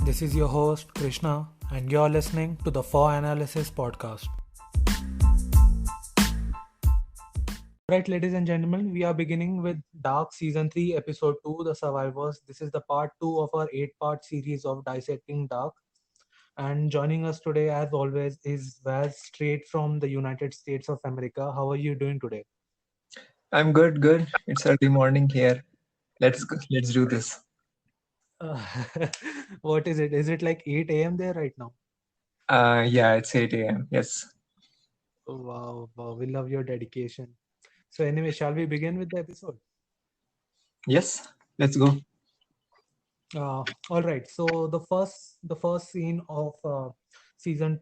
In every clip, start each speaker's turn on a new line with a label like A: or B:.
A: This is your host Krishna, and you're listening to the For Analysis podcast. Right, ladies and gentlemen, we are beginning with Dark Season 3, Episode 2, The Survivors. This is the part 2 of our 8-part series of Dissecting Dark. And joining us today, as always, is Vaz, straight from the United States of America. How are you doing today?
B: I'm good. It's early morning here. Let's do this.
A: Uh, what is it? Is it like 8 a.m. there right now?
B: Yeah, it's 8 a.m. Yes.
A: Wow, we love your dedication. So, anyway, shall we begin with the episode?
B: Yes, let's go.
A: All right. So the first scene of season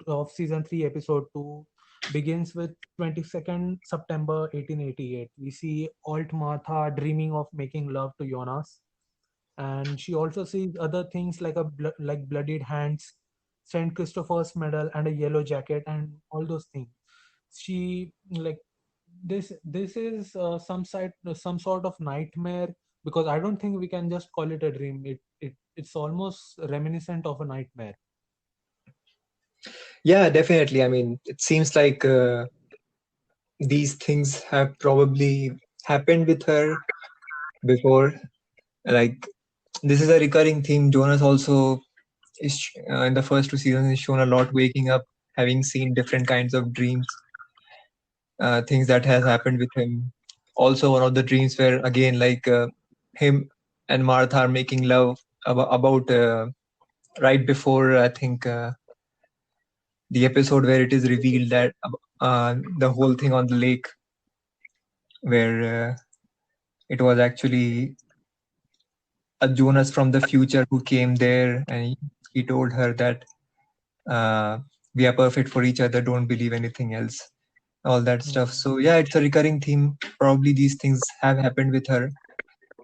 A: 3, episode 2 begins with 22nd September 1888. We see Alt Martha dreaming of making love to Jonas, and she also sees other things like like bloodied hands, Saint Christopher's medal, and a yellow jacket, and all those things. She like this is some sort of nightmare, because I don't think we can just call it a dream. It's almost reminiscent of a nightmare.
B: Yeah, definitely. I mean, it seems like these things have probably happened with her before. Like, this is a recurring theme. Jonas also in the first two seasons is shown a lot waking up, having seen different kinds of dreams, things that has happened with him. Also, one of the dreams where again, like him and Martha are making love about right before I think the episode where it is revealed that the whole thing on the lake, where it was actually a Jonas from the future who came there, and he told her that uh, we are perfect for each other. Don't believe anything else. All that stuff.
A: Mm,
B: So yeah, it's a recurring theme. Probably these things have happened with her.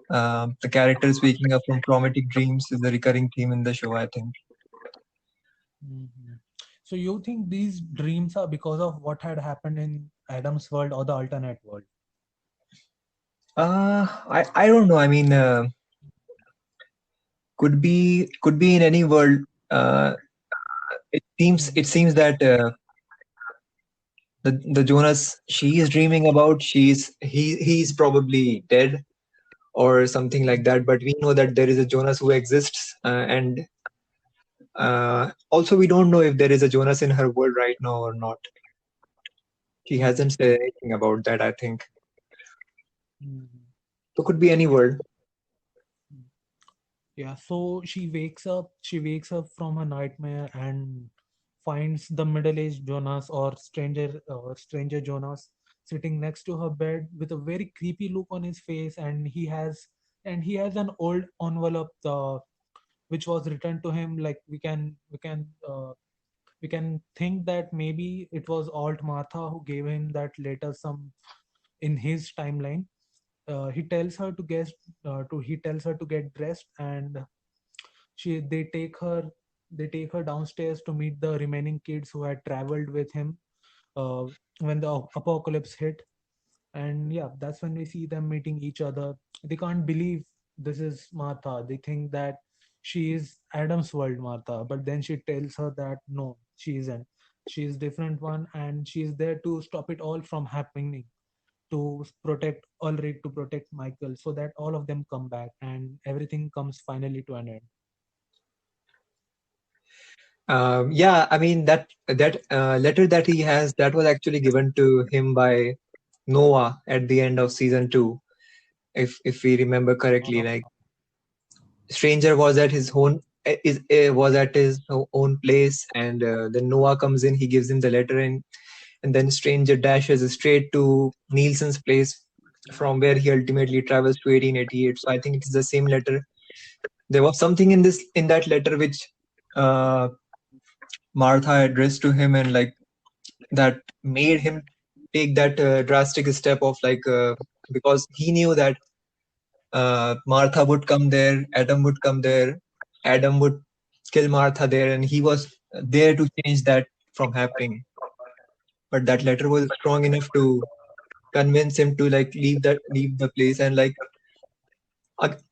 B: The characters waking up from traumatic dreams is a recurring theme in the show, I think.
A: mhm. So you think these dreams are because of what had happened in Adam's world or the alternate world?
B: I don't know. I mean, could be in any world. Uh, it seems that the Jonas she is dreaming about, he's probably dead or something like that. But we know that there is a Jonas who exists, and also we don't know if there is a Jonas in her world right now or not. He hasn't
A: Mhm,
B: said anything about that, I think.
A: mhm.
B: So could be any world.
A: Yeah, so she wakes up from her nightmare and finds the middle-aged Jonas, or stranger Jonas, sitting next to her bed with a very creepy look on his face, and he has an old envelope, which was returned to him. Like we can think that maybe it was Alt Martha who gave him that letter some in his timeline. He tells her to get dressed, and she they take her downstairs to meet the remaining kids who had traveled with him uh, when the apocalypse hit. And yeah, that's when we see them meeting each other. They can't believe this is Martha. They think that she is Adam's world Martha, but then she tells her that no, she isn't. She is different one, and she is there to stop it all from happening, to protect Ulrich, to protect Michael, so that all of them come back and everything comes finally to an end.
B: Yeah, I mean that letter that he has, that was actually given to him by Noah at the end of season two, if we remember correctly. Like, Stranger was at his own was at his own place, and then Noah comes in. He gives him the letter, and then Stranger dashes straight to Nielsen's place, from where he ultimately travels to 1888. So I think it is the same letter. There was something in that letter which uh, Martha addressed to him, and like that made him take that drastic step of like because he knew that Martha would come there, Adam would come there, Adam would kill Martha there, and he was there to change that from happening. But that letter was strong enough to convince him to like leave the place. And like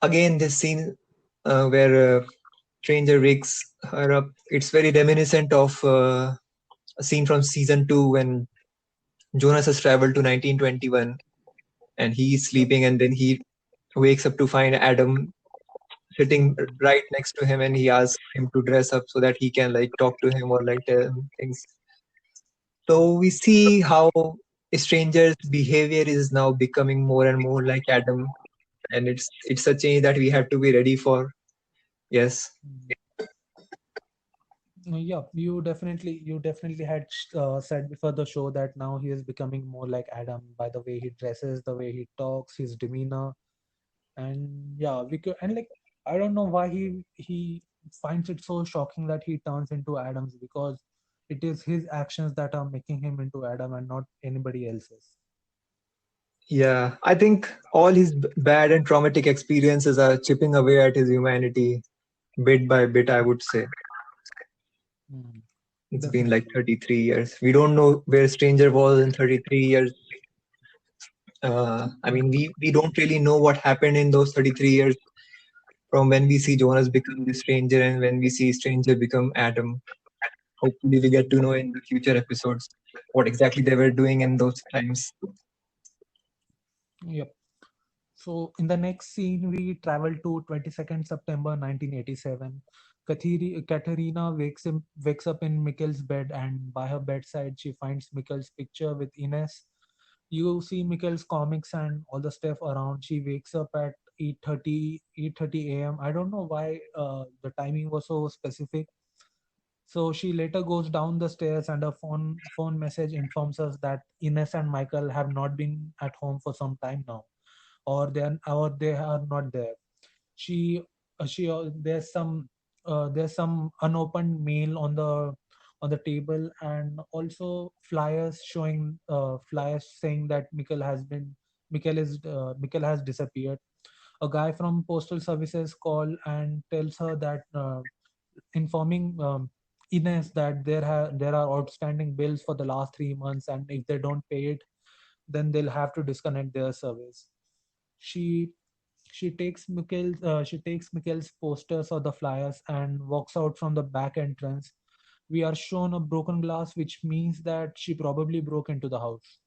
B: again, this scene where stranger wakes her up. It's very reminiscent of a scene from season 2 when Jonas has traveled to 1921 and he's
A: Yep.
B: sleeping, and then he wakes up to find Adam sitting
A: Mhm.
B: right next to him, and he asks him to dress up so that he can like talk to him or like tell him things. So we see how a stranger's behavior is now becoming more and more like Adam, and it's a change that we have to be ready for. Yes.
A: Mhm. Yeah, you definitely had said before the show that now he is becoming more like Adam by the way he dresses, the way he talks, his demeanor, and yeah, we could, and like I don't know why he finds it so shocking that he turns into Adams, because it is his actions that are making him into Adam and not anybody else's.
B: Yeah, I think all his bad and traumatic experiences are chipping away at his humanity bit by bit, I would say.
A: Hmm.
B: It's been like
A: Definitely.
B: 33 years. We don't know where Stranger was in 33 years. I mean, we don't really know what happened in those 33 years from when we see Jonas become the Stranger and when we see Stranger become Adam. Hopefully, we get to know in the future episodes what exactly they were doing in those times.
A: Yep. So in the next scene, we travel to 22nd September 1987. Katerina wakes up in Mikkel's bed, and by her bedside, she finds Mikkel's picture with Ines. You see Mikkel's comics and all the stuff around. She wakes up at 8:30 a.m. I don't know why the timing was so specific. So she later goes down the stairs, and a phone message informs us that Ines and Michael have not been at home for some time now, or they are not there. She there's some unopened mail on the table, and also flyers saying that Mikkel has disappeared. A guy from postal services call and tells her that informing Ines that there are outstanding bills for the last 3 months, and if they don't pay it, then they'll have to disconnect their service. She she takes Mikkel's posters or the flyers and walks out from the back entrance. We are shown a broken glass, which means that she probably broke into the house.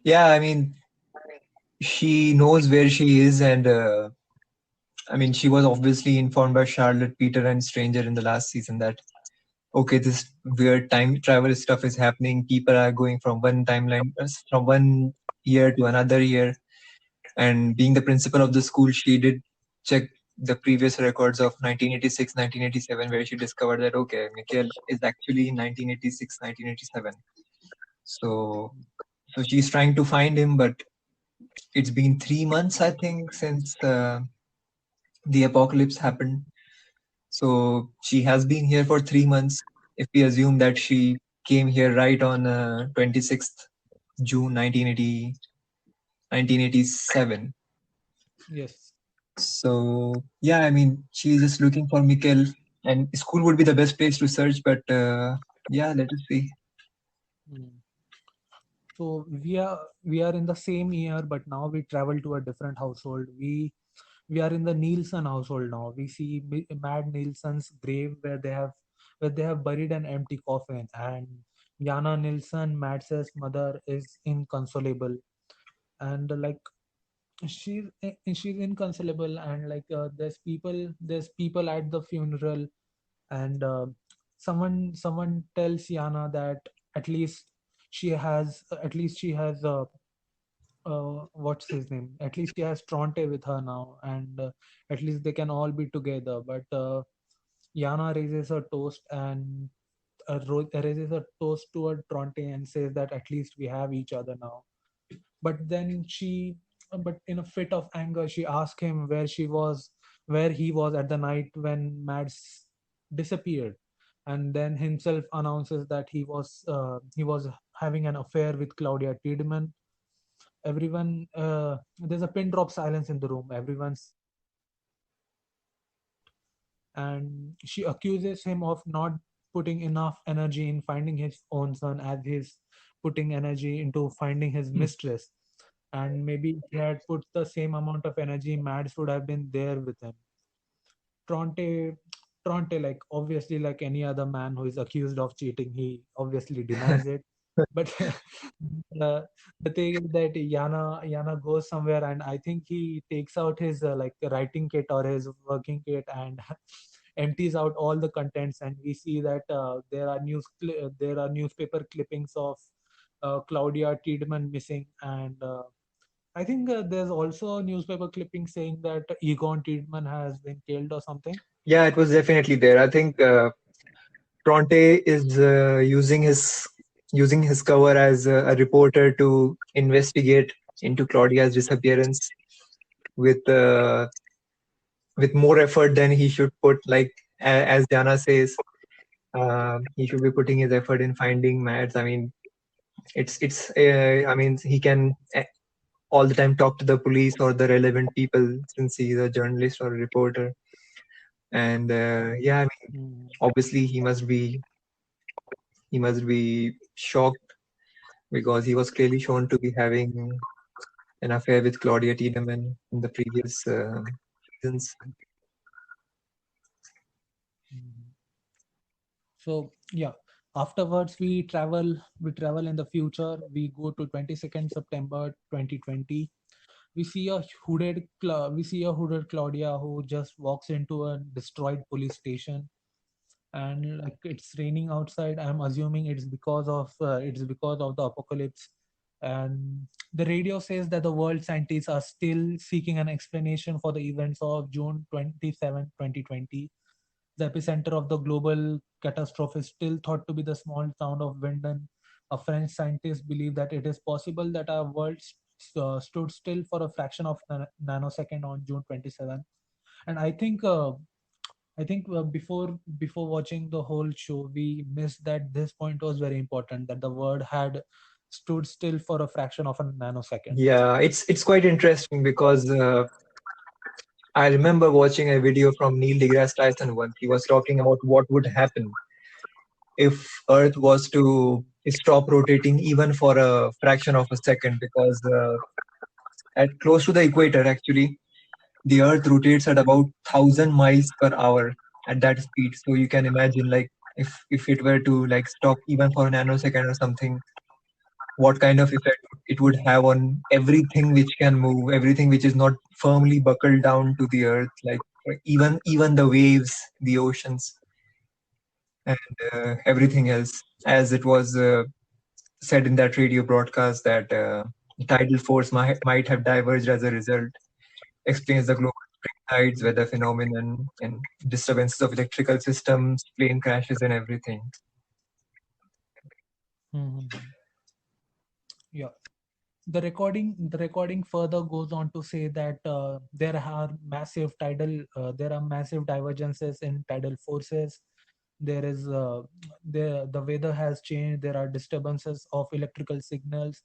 B: Yeah, I mean, she knows where she is, and I mean, she was obviously informed by Charlotte, Peter, and Stranger in the last season that okay, this weird time travel stuff is happening. People are going from one timeline, from one year to another year. And being the principal of the school, she did check the previous records of 1986, 1987, where she discovered that okay, Mikhail is actually in 1986, 1987. So, so she's trying to find him, but it's been 3 months, I think, since the apocalypse happened. So she has been here for 3 months. If we assume that she came here right on 26th June 1987.
A: Yes.
B: So yeah, I mean, she's just looking for Mikkel, and school would be the best place to search. But yeah, let us see.
A: Mm. So we are in the same year, but now we travel to a different household. We are in the Nielsen household now. We see Mad Nielsen's grave, where they have buried an empty coffin, and Jana Nilsson, Mads's mother, is inconsolable, and she's inconsolable, and there's people at the funeral, and someone tells Yana that at least she has what's his name? At least she has Tronte with her now, and at least they can all be together. But Yana raises a toast and raises a toast toward Tronte and says that at least we have each other now. But then but in a fit of anger, she asks him where he was at the night when Mads disappeared, and then himself announces that he was having an affair with Claudia Tiedemann. There's a pin drop silence in the room. Everyone's and she accuses him of not putting enough energy in finding his own son as he's putting energy into finding his
B: Hmm.
A: mistress. And maybe if he had put the same amount of energy, Mads would have been there with him. Tronte, Tronte, like obviously, like any other man who is accused of cheating, he obviously denies it. But the thing is that Yana goes somewhere, and I think he takes out his like writing kit or his working kit and empties out all the contents, and we see that there are newspaper clippings of Claudia Tiedemann missing, and I think there's also a newspaper clipping saying that Egon Tiedemann has been killed or something.
B: Yeah, it was definitely there. I think Tronte is using his cover as a reporter to investigate into Claudia's disappearance with with more effort than he should put. Like as Jana says, he should be putting his effort in finding Mads. I mean, it's. I mean, he can all the time talk to the police or the relevant people since he's a journalist or a reporter. And yeah, I mean,
A: Mm.
B: obviously he must be shocked because he was clearly shown to be having an affair with Claudia Tiedemann in the previous seasons.
A: Mhm. So yeah, afterwards we travel in the future. We go to 22nd September 2020. We see a hooded Claudia who just walks into a destroyed police station, and like it's raining outside. I'm assuming it's because of the apocalypse, and the radio says that the world scientists are still seeking an explanation for the events of June 27, 2020. The epicenter of the global catastrophe is still thought to be the small town of Winden. A French scientist believe that it is possible that our world stood still for a fraction of a nanosecond on June 27. And I think before watching the whole show, we missed that this point was very important, that the world had stood still for a fraction of a nanosecond.
B: Yeah, it's quite interesting because I remember watching a video from Neil deGrasse Tyson once. He was talking about what would happen if Earth was to stop rotating even for a fraction of a second, because at close to the equator, actually, the Earth rotates at about 1,000 miles per hour at that speed. So you can imagine, like, if it were to like stop even for a nanosecond or something, what kind of effect it would have on everything which can move, everything which is not firmly buckled down to the Earth, like even the waves, the oceans, and everything else, as it was said in that radio broadcast that tidal force might have diverged as a result, explains the global spring tides, weather phenomenon, and disturbances of electrical systems, plane crashes, and everything.
A: Mhm. Yeah. The recording further goes on to say that there are massive divergences in tidal forces. There is the weather has changed. There are disturbances of electrical signals,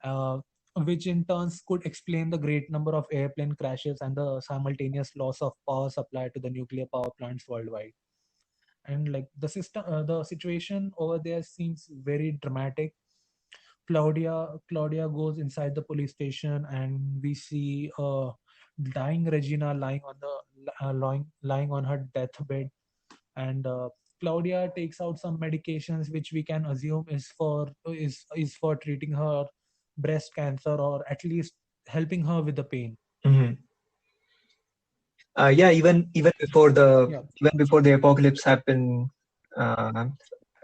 A: uh, which in turns could explain the great number of airplane crashes and the simultaneous loss of power supply to the nuclear power plants worldwide. And like the situation over there seems very dramatic. Claudia goes inside the police station, and we see dying Regina lying on her deathbed, and Claudia takes out some medications which we can assume is for treating her breast cancer, or at least helping her with the pain.
B: Mhm. Yeah,
A: Yeah.
B: even before the apocalypse happened, uh,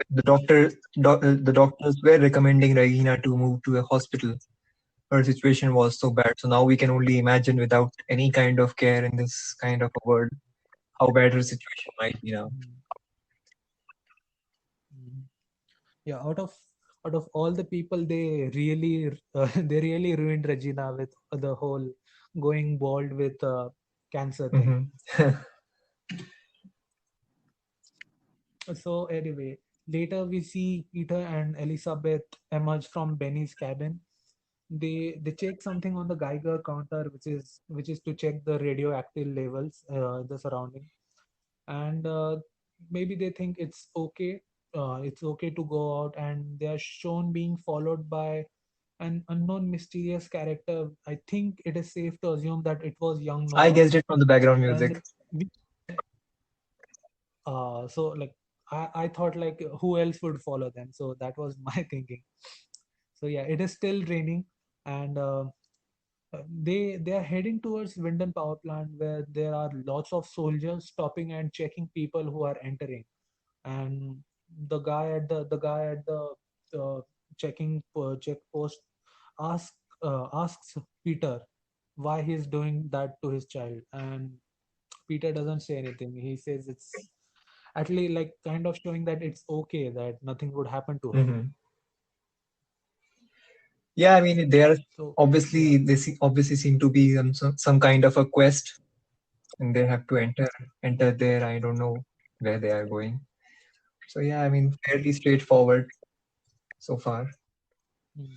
B: the doctors were recommending Regina to move to a hospital. Her situation was so bad. So now we can only imagine, without any kind of care in this kind of a world, how bad her situation might be now.
A: Mm. Mm. Yeah, out of all the people, they really ruined Regina with the whole going bald with cancer thing.
B: Hmm.
A: So anyway, later we see Peter and Elizabeth emerge from Benny's cabin. They check something on the Geiger counter, which is to check the radioactive levels the surrounding, and maybe they think it's okay. It's okay to go out, and they are shown being followed by an unknown mysterious character. I think it is safe to assume that it was young
B: I
A: Noah,
B: guessed it from the background music.
A: and we, So like I thought like who else would follow them? So that was my thinking. So yeah, it is still raining, and they are heading towards Winden power plant where there are lots of soldiers stopping and checking people who are entering. And the guy at the checking check post asks asks Peter why he's doing that to his child, and Peter doesn't say anything. He says it's at least like kind of showing that it's okay, that nothing would happen to her.
B: Hmm. Yeah, I mean, they are
A: So yeah.
B: obviously obviously seem to be some kind of a quest, and they have to enter there. I don't know where they are going. So yeah, I mean, fairly straightforward so far.
A: Mm.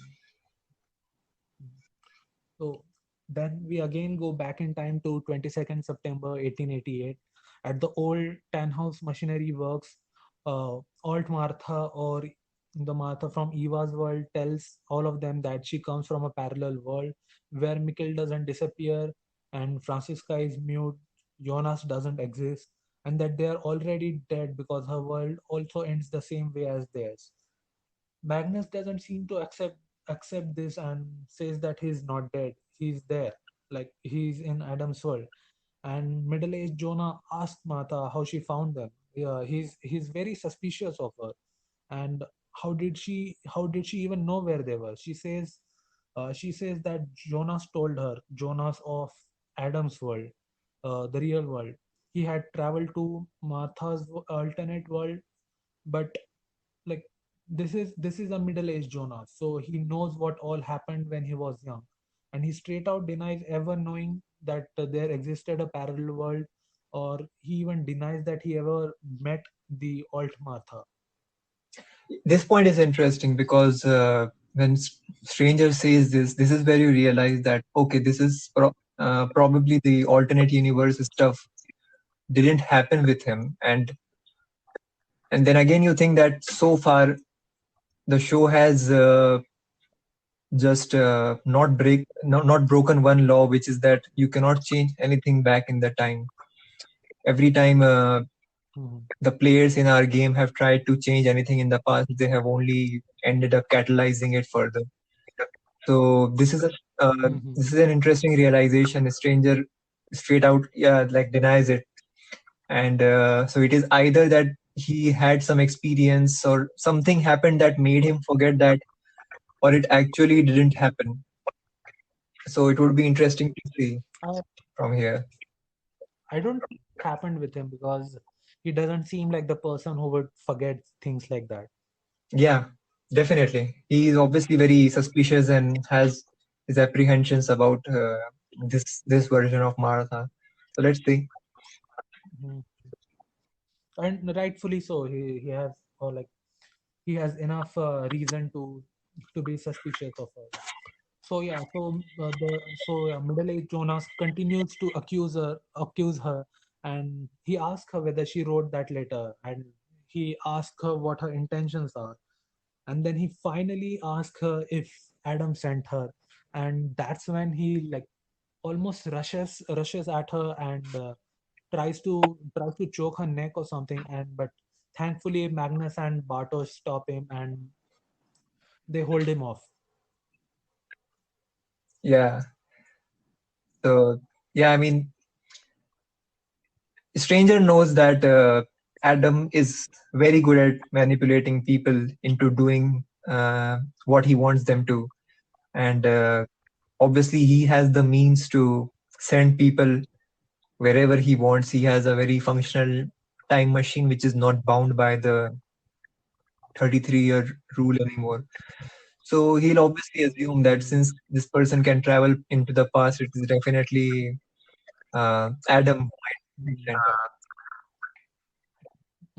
A: So then we again go back in time to 22nd September 1888 at the old Tannhaus Machinery Works. Alt Martha, or the Martha from Eva's world, tells all of them that she comes from a parallel world where Mikkel doesn't disappear and Francisca is mute, Jonas doesn't exist, and that they are already dead because her world also ends the same way as theirs. Magnus doesn't seem to accept this and says that he's not dead. He's there, like he's in Adam's world. And middle-aged Jonah asks Martha how she found them. Yeah, he's very suspicious of her. And how did she even know where they were? She says that Jonas told her. Jonas of Adam's world, the real world. He had traveled to Martha's alternate world, but like this is a middle-aged Jonas, so he knows what all happened when he was young, and he straight out denies ever knowing that there existed a parallel world, or he even denies that he ever met the alt Martha.
B: This point is interesting because when Stranger says this is where you realize that okay, this is probably the alternate universe stuff didn't happen with him, and then again you think that so far the show has just not broken one law, which is that you cannot change anything back in the time. Every time
A: Mhm.
B: the players in our game have tried to change anything in the past, they have only ended up catalyzing it further. So
A: Mhm.
B: this is an interesting realization. A stranger straight out, yeah, like denies it, and so it is either that he had some experience or something happened that made him forget that, or it actually didn't happen. So it would be interesting to see
A: I,
B: from here.
A: I don't think it happened with him because he doesn't seem like the person who would forget things like that.
B: Yeah, definitely. He is obviously very suspicious and has his apprehensions about this version of Maratha. So let's see.
A: Mhm. And rightfully so. He has, or like he has enough reason to be suspicious of her. So yeah, middle-aged Jonas continues to accuse her, and he asks her whether she wrote that letter, and he asks her what her intentions are, and then he finally asks her if Adam sent her, and that's when he like almost rushes at her and tries to choke her neck or something, and but thankfully Magnus and Bartosz stop him and they hold him off.
B: Yeah. So yeah, I mean, Stranger knows that Adam is very good at manipulating people into doing what he wants them to, and obviously he has the means to send people wherever he wants. He has a very functional time machine which is not bound by the 33-year rule anymore. So he'll obviously assume that
A: Mhm.
B: since this person can travel into the past, it is definitely Adam who might
A: Mhm.
B: send her.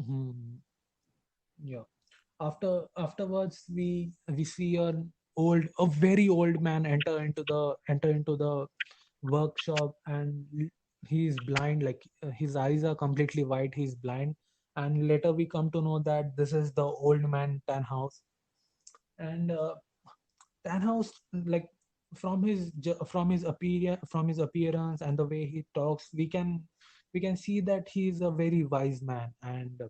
A: Mhm. Yeah. Afterwards, we see a very old man enter into the workshop, and he's blind. Like his eyes are completely white. He's blind, and later we come to know that this is the old man Tannhaus, and Tannhaus, like from his appearance and the way he talks, we can we can see that he is a very wise man, and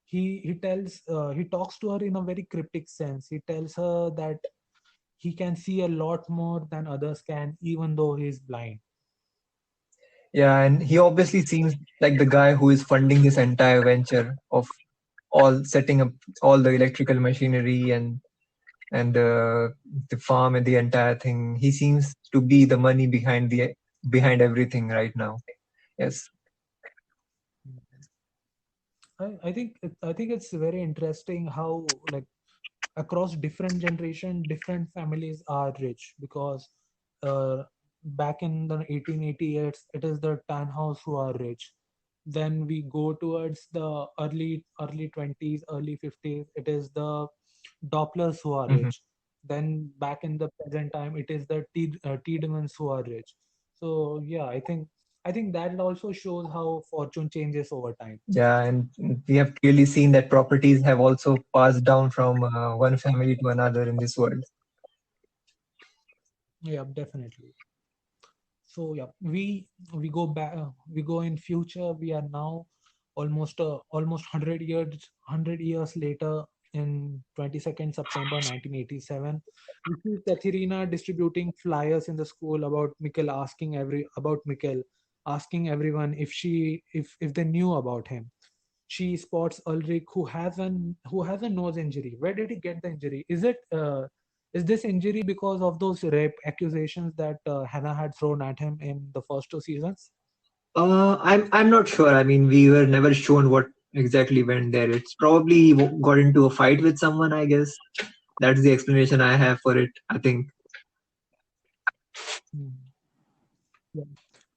A: he talks to her in a very cryptic sense. He tells her that he can see a lot more than others can, even though he is blind.
B: Yeah, and he obviously seems like the guy who is funding this entire venture of all setting up all the electrical machinery and the farm and the entire thing. He seems to be the money behind everything right now. Yes.
A: I think it's very interesting how, like, across different generation, different families are rich, because uh, back in the 1888s, it is the Tannhaus who are rich. Then we go towards the early 20s, early 50s, it is the Dopplers who are
B: Mhm.
A: rich. Then back in the present time, it is the Tiedemans who are rich. So yeah, I think that also shows how fortune changes over time.
B: Yeah, and we have clearly seen that properties have also passed down from one family to another in this world.
A: Yeah, definitely. So yeah, we go back, we go in future. We are now almost 100 years later, in 22nd September 1987. We see Katharina distributing flyers in the school about Mikkel, asking everyone if they knew about him. She spots Ulrich, who has a nose injury. Where did he get the injury? Is this injury because of those rape accusations that Hannah had thrown at him in the first two seasons?
B: I'm not sure. I mean, we were never shown what exactly went there. It's probably he got into a fight with someone, I guess. That's the explanation I have for it, I think.
A: Hmm. Yeah.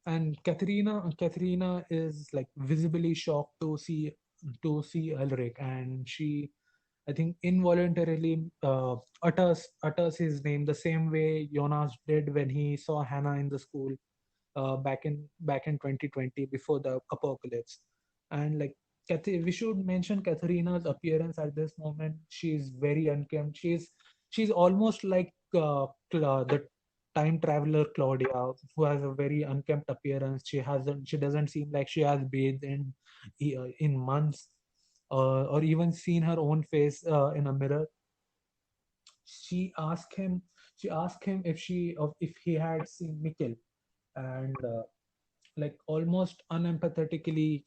A: And Katharina is like visibly shocked to see Ulrich, and she, I think, involuntarily utters his name the same way Jonas did when he saw Hannah in the school back in 2020, before the apocalypse. And like, we should mention Katharina's appearance at this moment. She's very unkempt. She's almost like the time traveler Claudia, who has a very unkempt appearance. She doesn't seem like she has bathed in months, or even seen her own face in a mirror. She asked him she asked him if he had seen Mikkel, and like, almost unempathetically,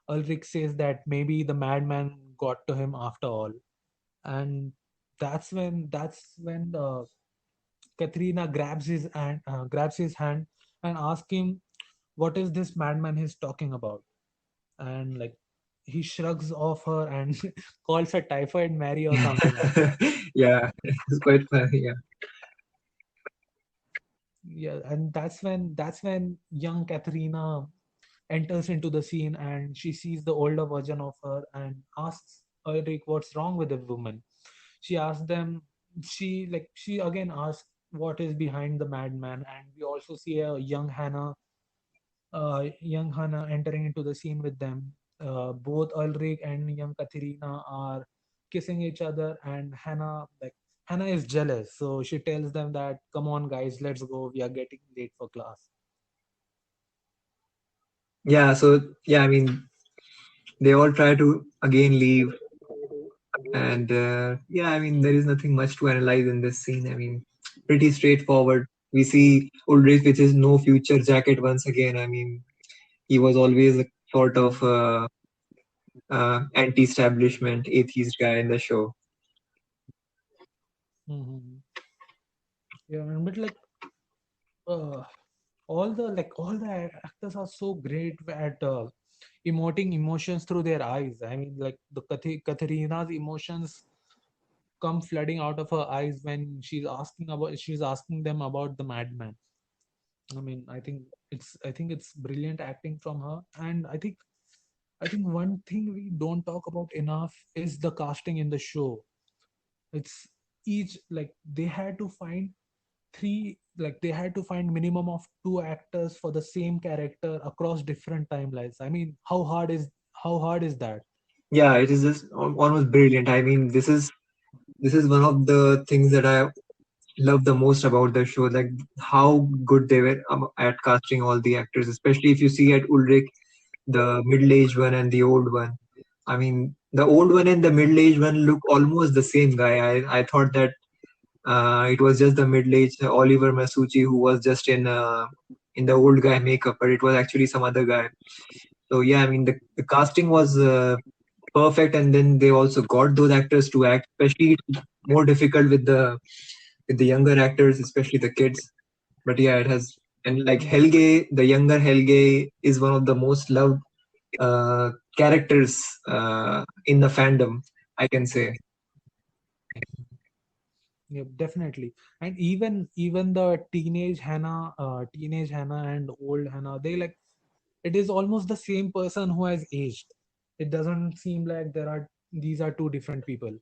A: Ulrich says that maybe the madman got to him after all. And that's when Katrina grabs his hand and asks him what is this madman he's talking about. And like, he shrugs off her and calls her Typhoid Mary or something like that.
B: Yeah, it's quite funny. Yeah.
A: Yeah, and that's when young Katrina enters into the scene, and she sees the older version of her and asks Ulrich what's wrong with the woman. She asks them, she again asks what is behind the madman, and we also see a young Hannah entering into the scene with them. Both Ulrich and young Katerina are kissing each other, and Hannah is jealous, so she tells them that, "Come on, guys, let's go. We are getting late for class."
B: Yeah, so yeah, I mean, they all try to again leave, and yeah, I mean, there is nothing much to analyze in this scene. I mean, pretty straightforward. We see Ulrich with his no future jacket once again. I mean, he was always a sort of anti-establishment atheist guy in the show.
A: Hmm. Yeah, but like, uh, all the actors are so great at emoting emotions through their eyes. I mean, like, Katharina's emotions come flooding out of her eyes when she's asking them about the madman. I mean, I think it's brilliant acting from her, and I think one thing we don't talk about enough is the casting in the show. It's each like they had to find minimum of two actors for the same character across different timelines. I mean, how hard is that?
B: Yeah, it is just almost brilliant. I mean, this is one of the things that I love the most about the show, like how good they were at casting all the actors, especially if you see at Ulrich, the middle-aged one and the old one. I mean, the old one and the middle-aged one look almost the same guy. I thought that it was just the middle-aged Oliver Masucci who was just in the old guy makeup, but it was actually some other guy. So yeah, I mean the casting was perfect, and then they also got those actors to act. Especially it's more difficult with the younger actors, especially the kids. But yeah, it has, and like
A: Yeah.
B: Helge, the younger Helge is one of the most loved characters in the fandom, I can say.
A: Yeah, definitely. And even the teenage Hannah and old Hannah, they like it is almost the same person who has aged. It doesn't seem like these are two different people.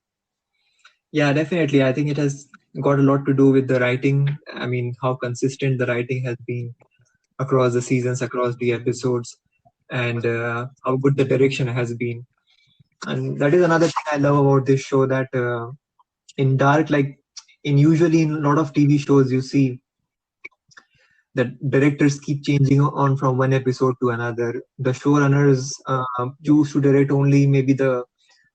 B: Yeah, definitely. I think it has got a lot to do with the writing. I mean, how consistent the writing has been across the seasons, across the episodes, and how good the direction has been. And that is another thing I love about this show, that in dark, like in usually in a lot of TV shows, you see that directors keep changing on from one episode to another. The showrunners
A: Yeah.
B: choose to direct only maybe the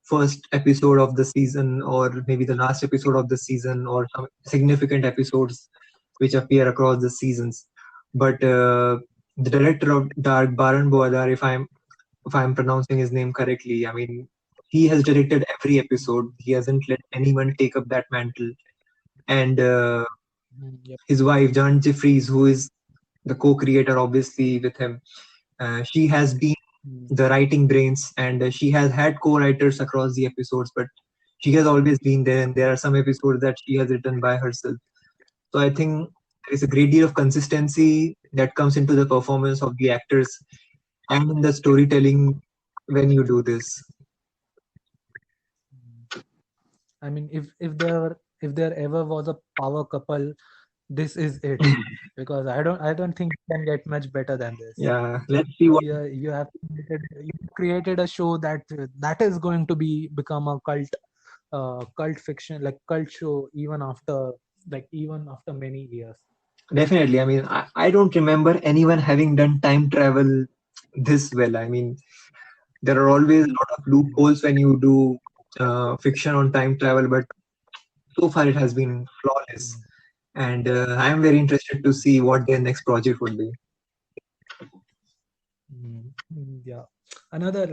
B: first episode of the season, or maybe the last episode of the season, or some significant episodes which appear across the seasons. But the director of Dark, Baran Boadar, if I'm pronouncing his name correctly, I mean, he has directed every episode. He hasn't let anyone take up that mantle. And
A: Yep.
B: his wife, John Jeffries, who is the co-creator, obviously with him, she has been
A: Mm.
B: the writing brains, and she has had co-writers across the episodes, but she has always been there. And there are some episodes that she has written by herself. So I think there is a great deal of consistency that comes into the performance of the actors and in the storytelling when you do this.
A: I mean, if there ever was a power couple, this is it. Because I don't think you can get much better than this.
B: Yeah, let's see what.
A: You have created a show that is going to become a cult fiction, like cult show, even after many years.
B: Definitely. I mean, I don't remember anyone having done time travel this well. I mean, there are always a lot of loopholes when you do fiction on time travel, but so far it has been flawless.
A: Mm.
B: And I am very interested to see what their next project would be.
A: Yeah, another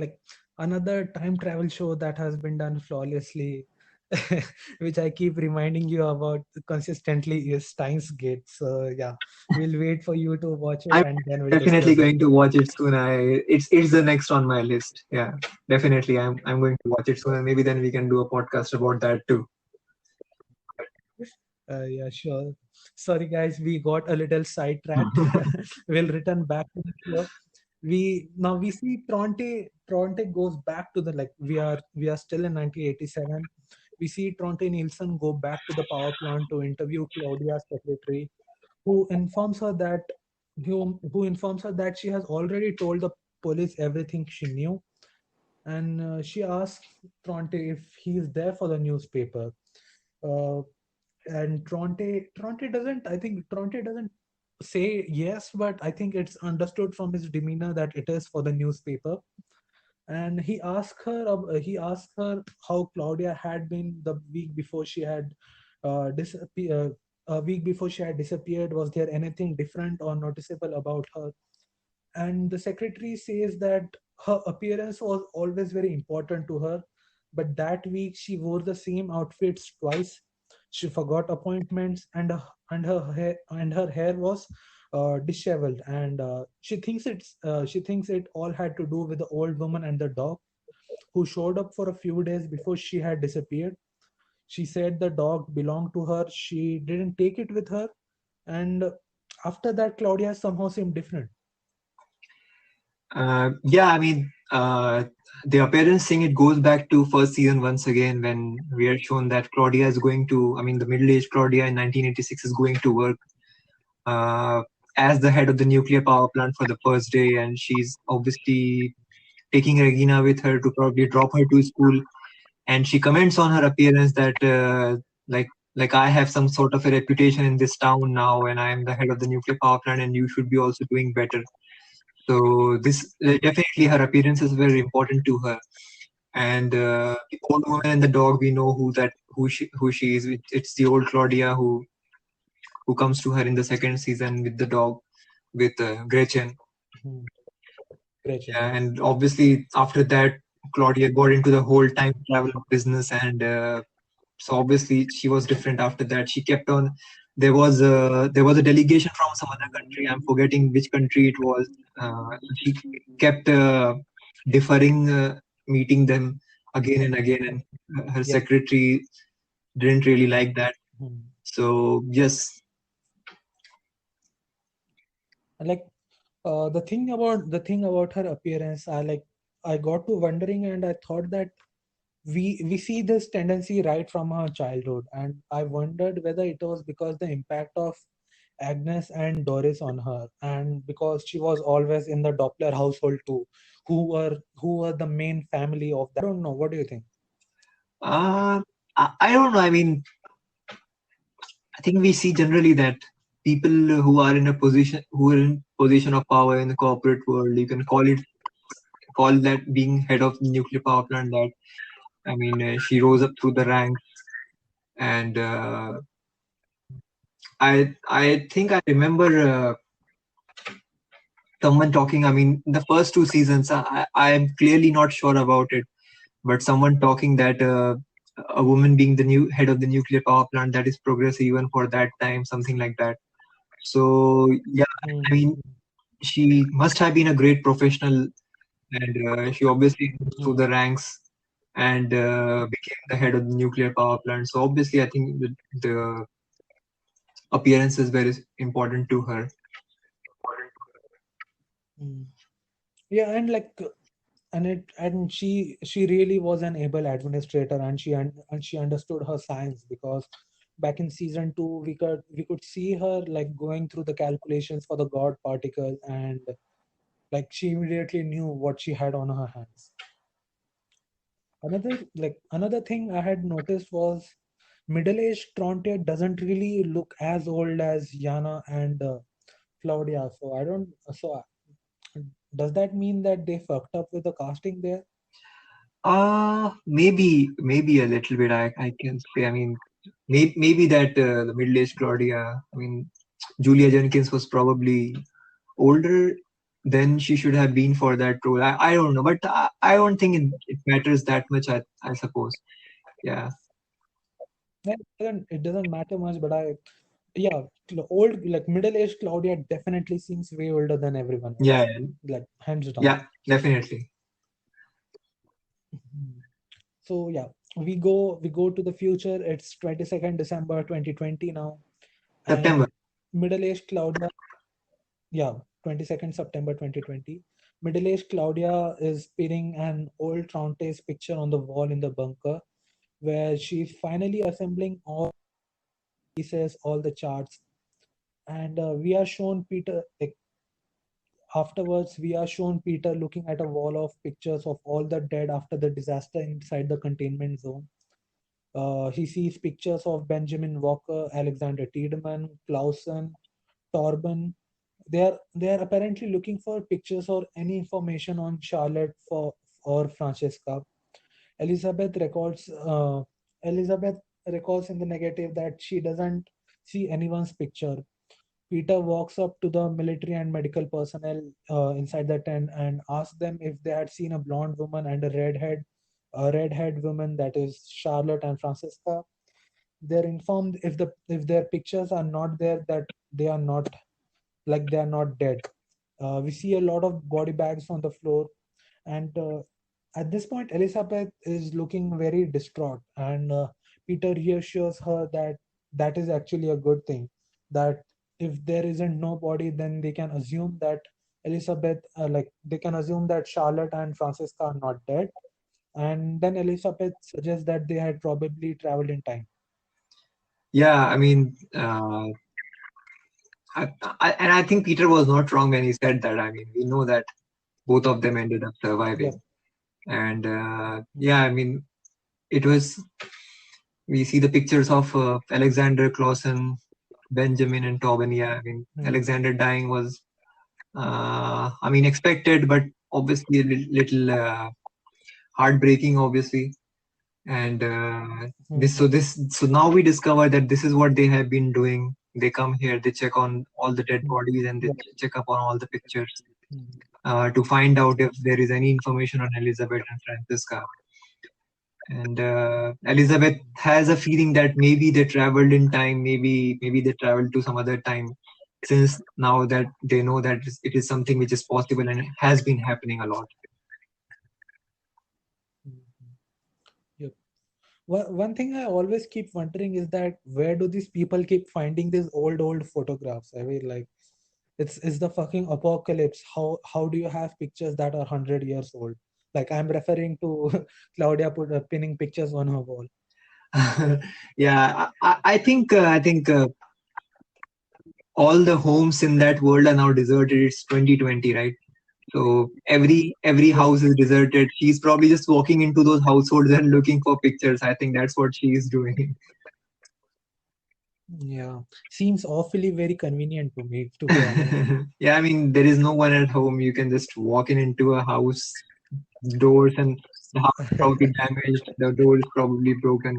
A: time travel show that has been done flawlessly, which I keep reminding you about consistently, is Steins Gate. So yeah, we'll wait for you to watch it
B: I'm
A: and then we'll
B: definitely
A: discuss it.
B: going to watch it soon. It's the next on my list. Yeah, definitely. I'm going to watch it soon, and maybe then we can do a podcast about that too.
A: Yeah, sure. Sorry, guys, we got a little sidetracked. We'll return back to the show. We see Tronte goes back to the, like, we are still in 1987. We see Tronte Nielsen go back to the power plant to interview Claudia's secretary, who informs her that who informs her that she has already told the police everything she knew, and she asks Tronte if he is there for the newspaper. Uh, and Tronte doesn't say yes, but I think it's understood from his demeanor that it is for the newspaper. And he asks her how Claudia had been the week before she had disappeared. A week before she had disappeared, was there anything different or noticeable about her? And the secretary says that her appearance was always very important to her, but that week she wore the same outfits twice. She forgot appointments, and her hair was disheveled, and she thinks it all had to do with the old woman and the dog who showed up for a few days before she had disappeared. She said the dog belonged to her. She didn't take it with her, and after that, Claudia somehow seemed different.
B: Yeah, I mean, the appearance thing, it goes back to first season once again, when we are shown that Claudia is going to, I mean, the middle-aged Claudia in 1986 is going to work uh, as the head of the nuclear power plant for the first day, and she's obviously taking Regina with her to probably drop her to school. And she comments on her appearance that, like, like I have some sort of a reputation in this town now, and I am the head of the nuclear power plant, and you should be also doing better. So this definitely her appearances were important to her. And the old woman and the dog, we know who she is. It's the old Claudia who comes to her in the second season with the dog, with Gretchen.
A: Hmm. Gretchen,
B: Yeah,
A: yeah.
B: and obviously after that, Claudia got into the whole time travel business, and so obviously she was different after that. She kept on. There was a delegation from some other country. I'm forgetting which country it was. She kept deferring meeting them again and again, and her
A: Yep.
B: secretary didn't really like that.
A: Hmm.
B: So yes,
A: Like the thing about her appearance, I got to wondering, and I thought that we see this tendency right from her childhood, and I wondered whether it was because the impact of Agnes and Doris on her, and because she was always in the Doppler household too, who were the main family of that. I don't know. What do you think?
B: uh, I don't know. I mean, I think we see generally that people who are in a position who are in position of power in the corporate world, you can call that being head of the nuclear power plant. That I mean, she rose up through the ranks, and I think I remember someone talking. I mean, the first two seasons, I am clearly not sure about it, but someone talking that a woman being the new head of the nuclear power plant, that is progressive even for that time, something like that. So yeah, I
A: Hmm.
B: mean, she must have been a great professional, and she obviously rose through
A: Hmm.
B: the ranks and became the head of the nuclear power plant. So obviously, I think the appearance is very important to her.
A: Hmm. Yeah, and she really was an able administrator, and she understood her science, because back in season 2 we could see her like going through the calculations for the god particle, and like she immediately knew what she had on her hands. Another thing I had noticed was middle-aged Tronte doesn't really look as old as Yana and Claudia. Does that mean that they fucked up with the casting there?
B: Maybe a little bit. I can say. I mean, maybe that the middle-aged Claudia. I mean, Julia Jenkins was probably older than she should have been for that role. I don't know, but I don't think it matters that much. I suppose. Yeah.
A: Yeah, it doesn't matter much, but yeah, old, like middle-aged Claudia definitely seems way older than everyone
B: Yeah.
A: else,
B: Yeah.
A: like hands down.
B: Yeah, definitely.
A: Mhm. So yeah, we go to the future. It's 22nd December 2020 now,
B: September.
A: and middle-aged Claudia, yeah, 22nd September 2020. Middle-aged Claudia is pinning an old Tronte's picture on the wall in the bunker, where she's finally assembling all pieces, all the charts, and we are shown Peter. Like, afterwards, we are shown Peter looking at a wall of pictures of all the dead after the disaster inside the containment zone. He sees pictures of Benjamin Walker, Alexander Tiedemann, Clausen, Torben. They are apparently looking for pictures or any information on Charlotte for or Francesca. Elizabeth records uh, Elizabeth recalls in the negative that she doesn't see anyone's picture. Peter walks up to the military and medical personnel inside the tent and asks them if they had seen a blonde woman and a redhead woman, that is Charlotte and Francesca. They're informed if their pictures are not there, that they are not dead. We see a lot of body bags on the floor, and at this point, Elizabeth is looking very distraught, and Peter reassures her that that is actually a good thing. That if there isn't nobody, then they can assume that they can assume that Charlotte and Francisca are not dead, and then Elizabeth suggests that they had probably traveled in time.
B: Yeah, I mean, and I think Peter was not wrong when he said that. I mean, we know that both of them ended up
A: Yep.
B: surviving, and
A: Mhm.
B: yeah, I mean, it was. we see the pictures of Alexander, Clausen, Benjamin, and Tobin. Yeah, I mean, Alexander dying was, I mean, expected, but obviously a little heartbreaking, obviously. And so now we discover that this is what they have been doing. They come here, they check on all the dead bodies, and they check up on all the pictures to find out if there is any information on Elizabeth and Francisca. And Elizabeth has a feeling that maybe they traveled in time, maybe they traveled to some other time, since now that they know that it is something which is possible and has been happening a lot.
A: Yep. One thing I always keep wondering is that where do these people keep finding these old photographs? I mean, like, it's the fucking apocalypse. How do you have pictures that are 100 years old? Like, I'm referring to Claudia pinning pictures on her wall.
B: Yeah, I think all the homes in that world are now deserted. It's 2020, right? So every house is deserted. She's probably just walking into those households and looking for pictures. I think that's what she is doing.
A: Yeah, seems awfully very convenient to me, to be honest.
B: Yeah, I mean, there is no one at home. You can just walk into a house, doors, and the house is probably damaged. The door is probably broken.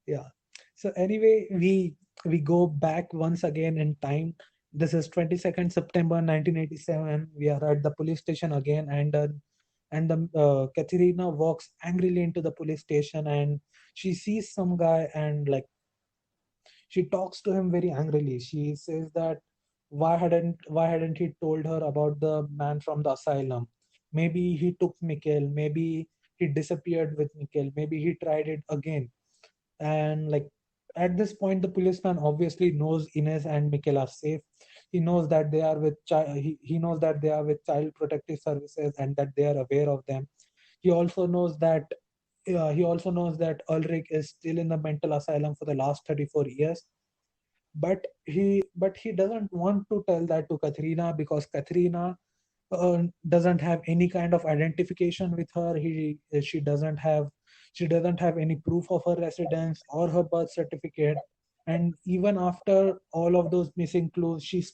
A: Yeah. So anyway, we go back once again in time. This is 22nd September 1987. We are at the police station again, and Katerina walks angrily into the police station, and she sees some guy, and like she talks to him very angrily. She says that why hadn't he told her about the man from the asylum? Maybe he took Mikhail, maybe he disappeared with Mikhail, maybe he tried it again. And like at this point, the policeman obviously knows Ines and Mikhail are safe. He knows that they are with he knows that they are with child protective services and that they are aware of them. He also knows that Ulrich is still in the mental asylum for the last 34 years. But he doesn't want to tell that to Katrina, because Katrina doesn't have any kind of identification with her. She doesn't have any proof of her residence or her birth certificate. And even after all of those missing clues, she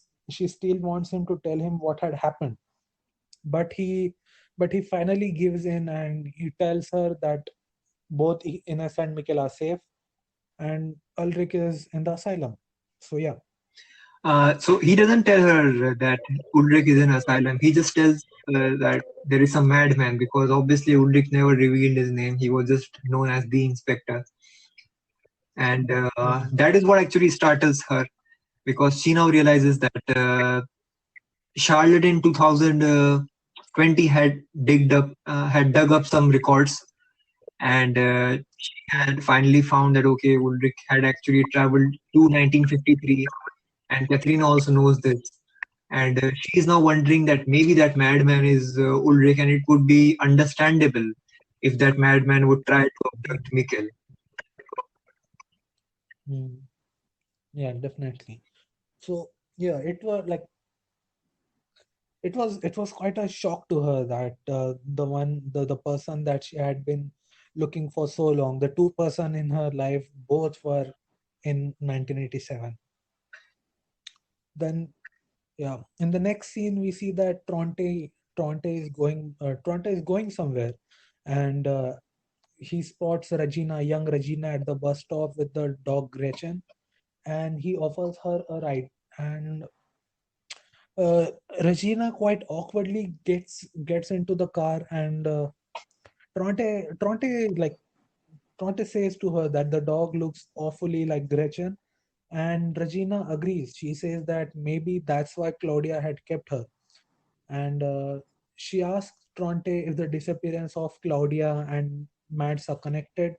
A: still wants him to tell him what had happened. But he finally gives in, and he tells her that both Ines and Mikhail are safe, and Ulrich is in the asylum. So yeah.
B: So he doesn't tell her that Ulrich is in asylum. He just tells that there is some madman, because obviously Ulrich never revealed his name. He was just known as the inspector. And that is what actually startles her, because she now realizes that Charlotte in 2020 had dug up some records, and she had finally found that okay, Ulrich had actually traveled to 1953, and Katrina also knows this, and she is now wondering that maybe that madman is Ulrich, and it would be understandable if that madman would try to abduct Mikkel.
A: Yeah, definitely. So yeah, it was quite a shock to her that the person that she had been looking for so long, the two person in her life, both were in 1987. Then yeah, in the next scene we see that Tronte is going somewhere, and he spots young Regina at the bus stop with the dog Gretchen, and he offers her a ride. And uh, Regina quite awkwardly gets into the car, and Tronte says to her that the dog looks awfully like Gretchen, and Regina agrees. She says that maybe that's why Claudia had kept her, and she asks Tronte if the disappearance of Claudia and Mads are connected.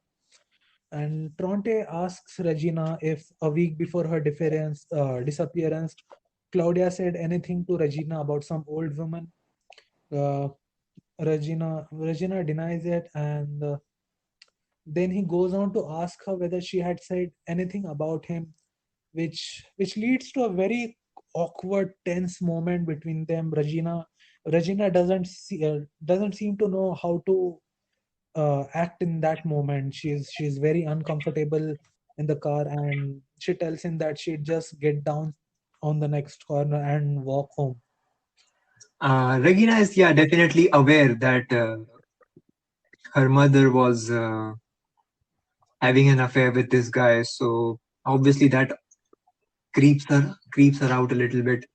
A: And Tronte asks Regina if a week before her disappearance, Claudia said anything to Regina about some old woman. Uh, Regina denies it, and then he goes on to ask her whether she had said anything about him, which leads to a very awkward, tense moment between them. Regina doesn't seem to know act in that moment. She's very uncomfortable in the car, and she tells him that she'd just get down on the next corner and walk home.
B: Regina is, yeah, definitely aware that her mother was having an affair with this guy. So obviously that creeps her out a little bit.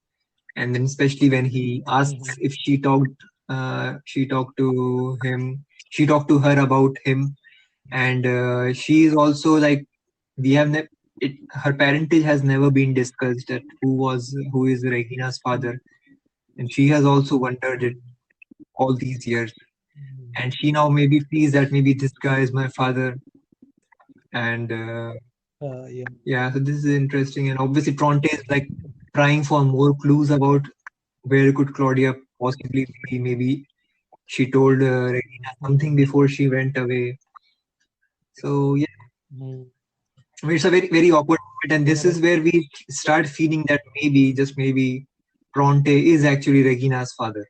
B: And then especially when he asks
A: Mhm.
B: if she talked to him, she talked to her about him, and she is also like, we have her parentage has never been discussed, that who is Regina's father, and she has also wondered it all these years,
A: Mhm.
B: and she now maybe feels that maybe this guy is my father, and
A: Yeah.
B: yeah, so this is interesting, and obviously Tronte is like trying for more clues about where could Claudia possibly be. Maybe she told Regina something
A: Mhm.
B: before she went away. So yeah,
A: Mhm.
B: I mean, it's a very very awkward moment, and
A: Yeah,
B: this is
A: like
B: where we start feeling that maybe, just maybe, Bronte is actually Regina's father.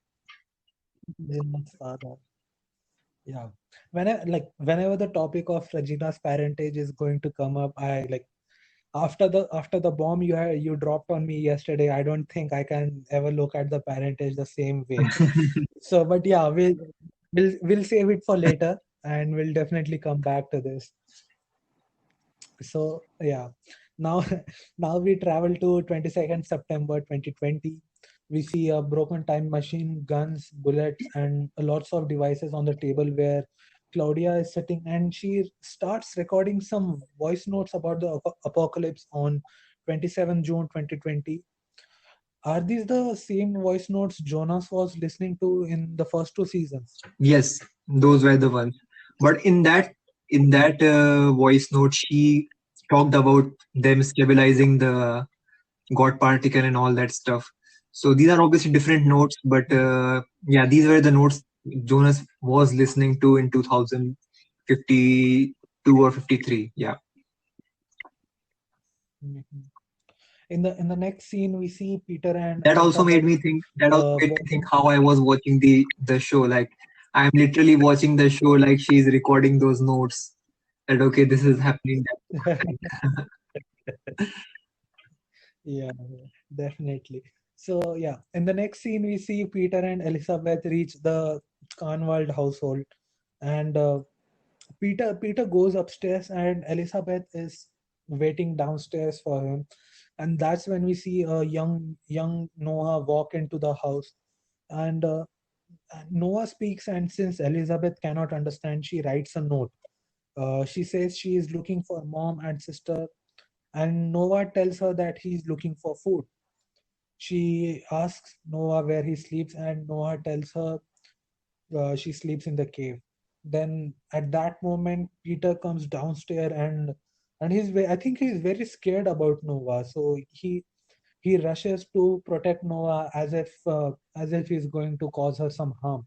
A: Regina's father. Yeah. Whenever the topic of Regina's parentage is going to come up, I like after the bomb you dropped on me yesterday. I don't think I can ever look at the parentage the same way. So, but yeah, we'll save it for later, and we'll definitely come back to this. So yeah, now now we travel to 22nd September 2020. We see a broken time machine, guns, bullets, and lots of devices on the table where Claudia is sitting, and she starts recording some voice notes about the apocalypse on 27 June 2020. Are these the same voice notes Jonas was listening to in the first two seasons?
B: Yes, those were the ones. But in that voice note, she talked about them stabilizing the God particle and all that stuff. So these are obviously different notes, but yeah, these were the notes Jonas was listening to in 2052 or 53. Yeah,
A: Mhm. In the next scene, we see Peter and
B: that also made
A: Elizabeth.
B: me think. That also made me think
A: Walking.
B: how I was watching the show. Like, I'm literally watching the show like she's recording those notes. That okay, this is happening. That is happening.
A: Yeah, definitely. So yeah, in the next scene, we see Peter and Elizabeth reach the Carnwald household, and Peter goes upstairs, and Elizabeth is waiting downstairs for him, and that's when we see a young Noah walk into the house, and Noah speaks, and since Elizabeth cannot understand, she writes a note. She says she is looking for mom and sister, and Noah tells her that he's looking for food. She asks Noah where he sleeps, and Noah tells her she sleeps in the cave. Then at that moment, Peter comes downstairs, and I think he's very scared about Noah. So he rushes to protect Noah as if he's going to cause her some harm.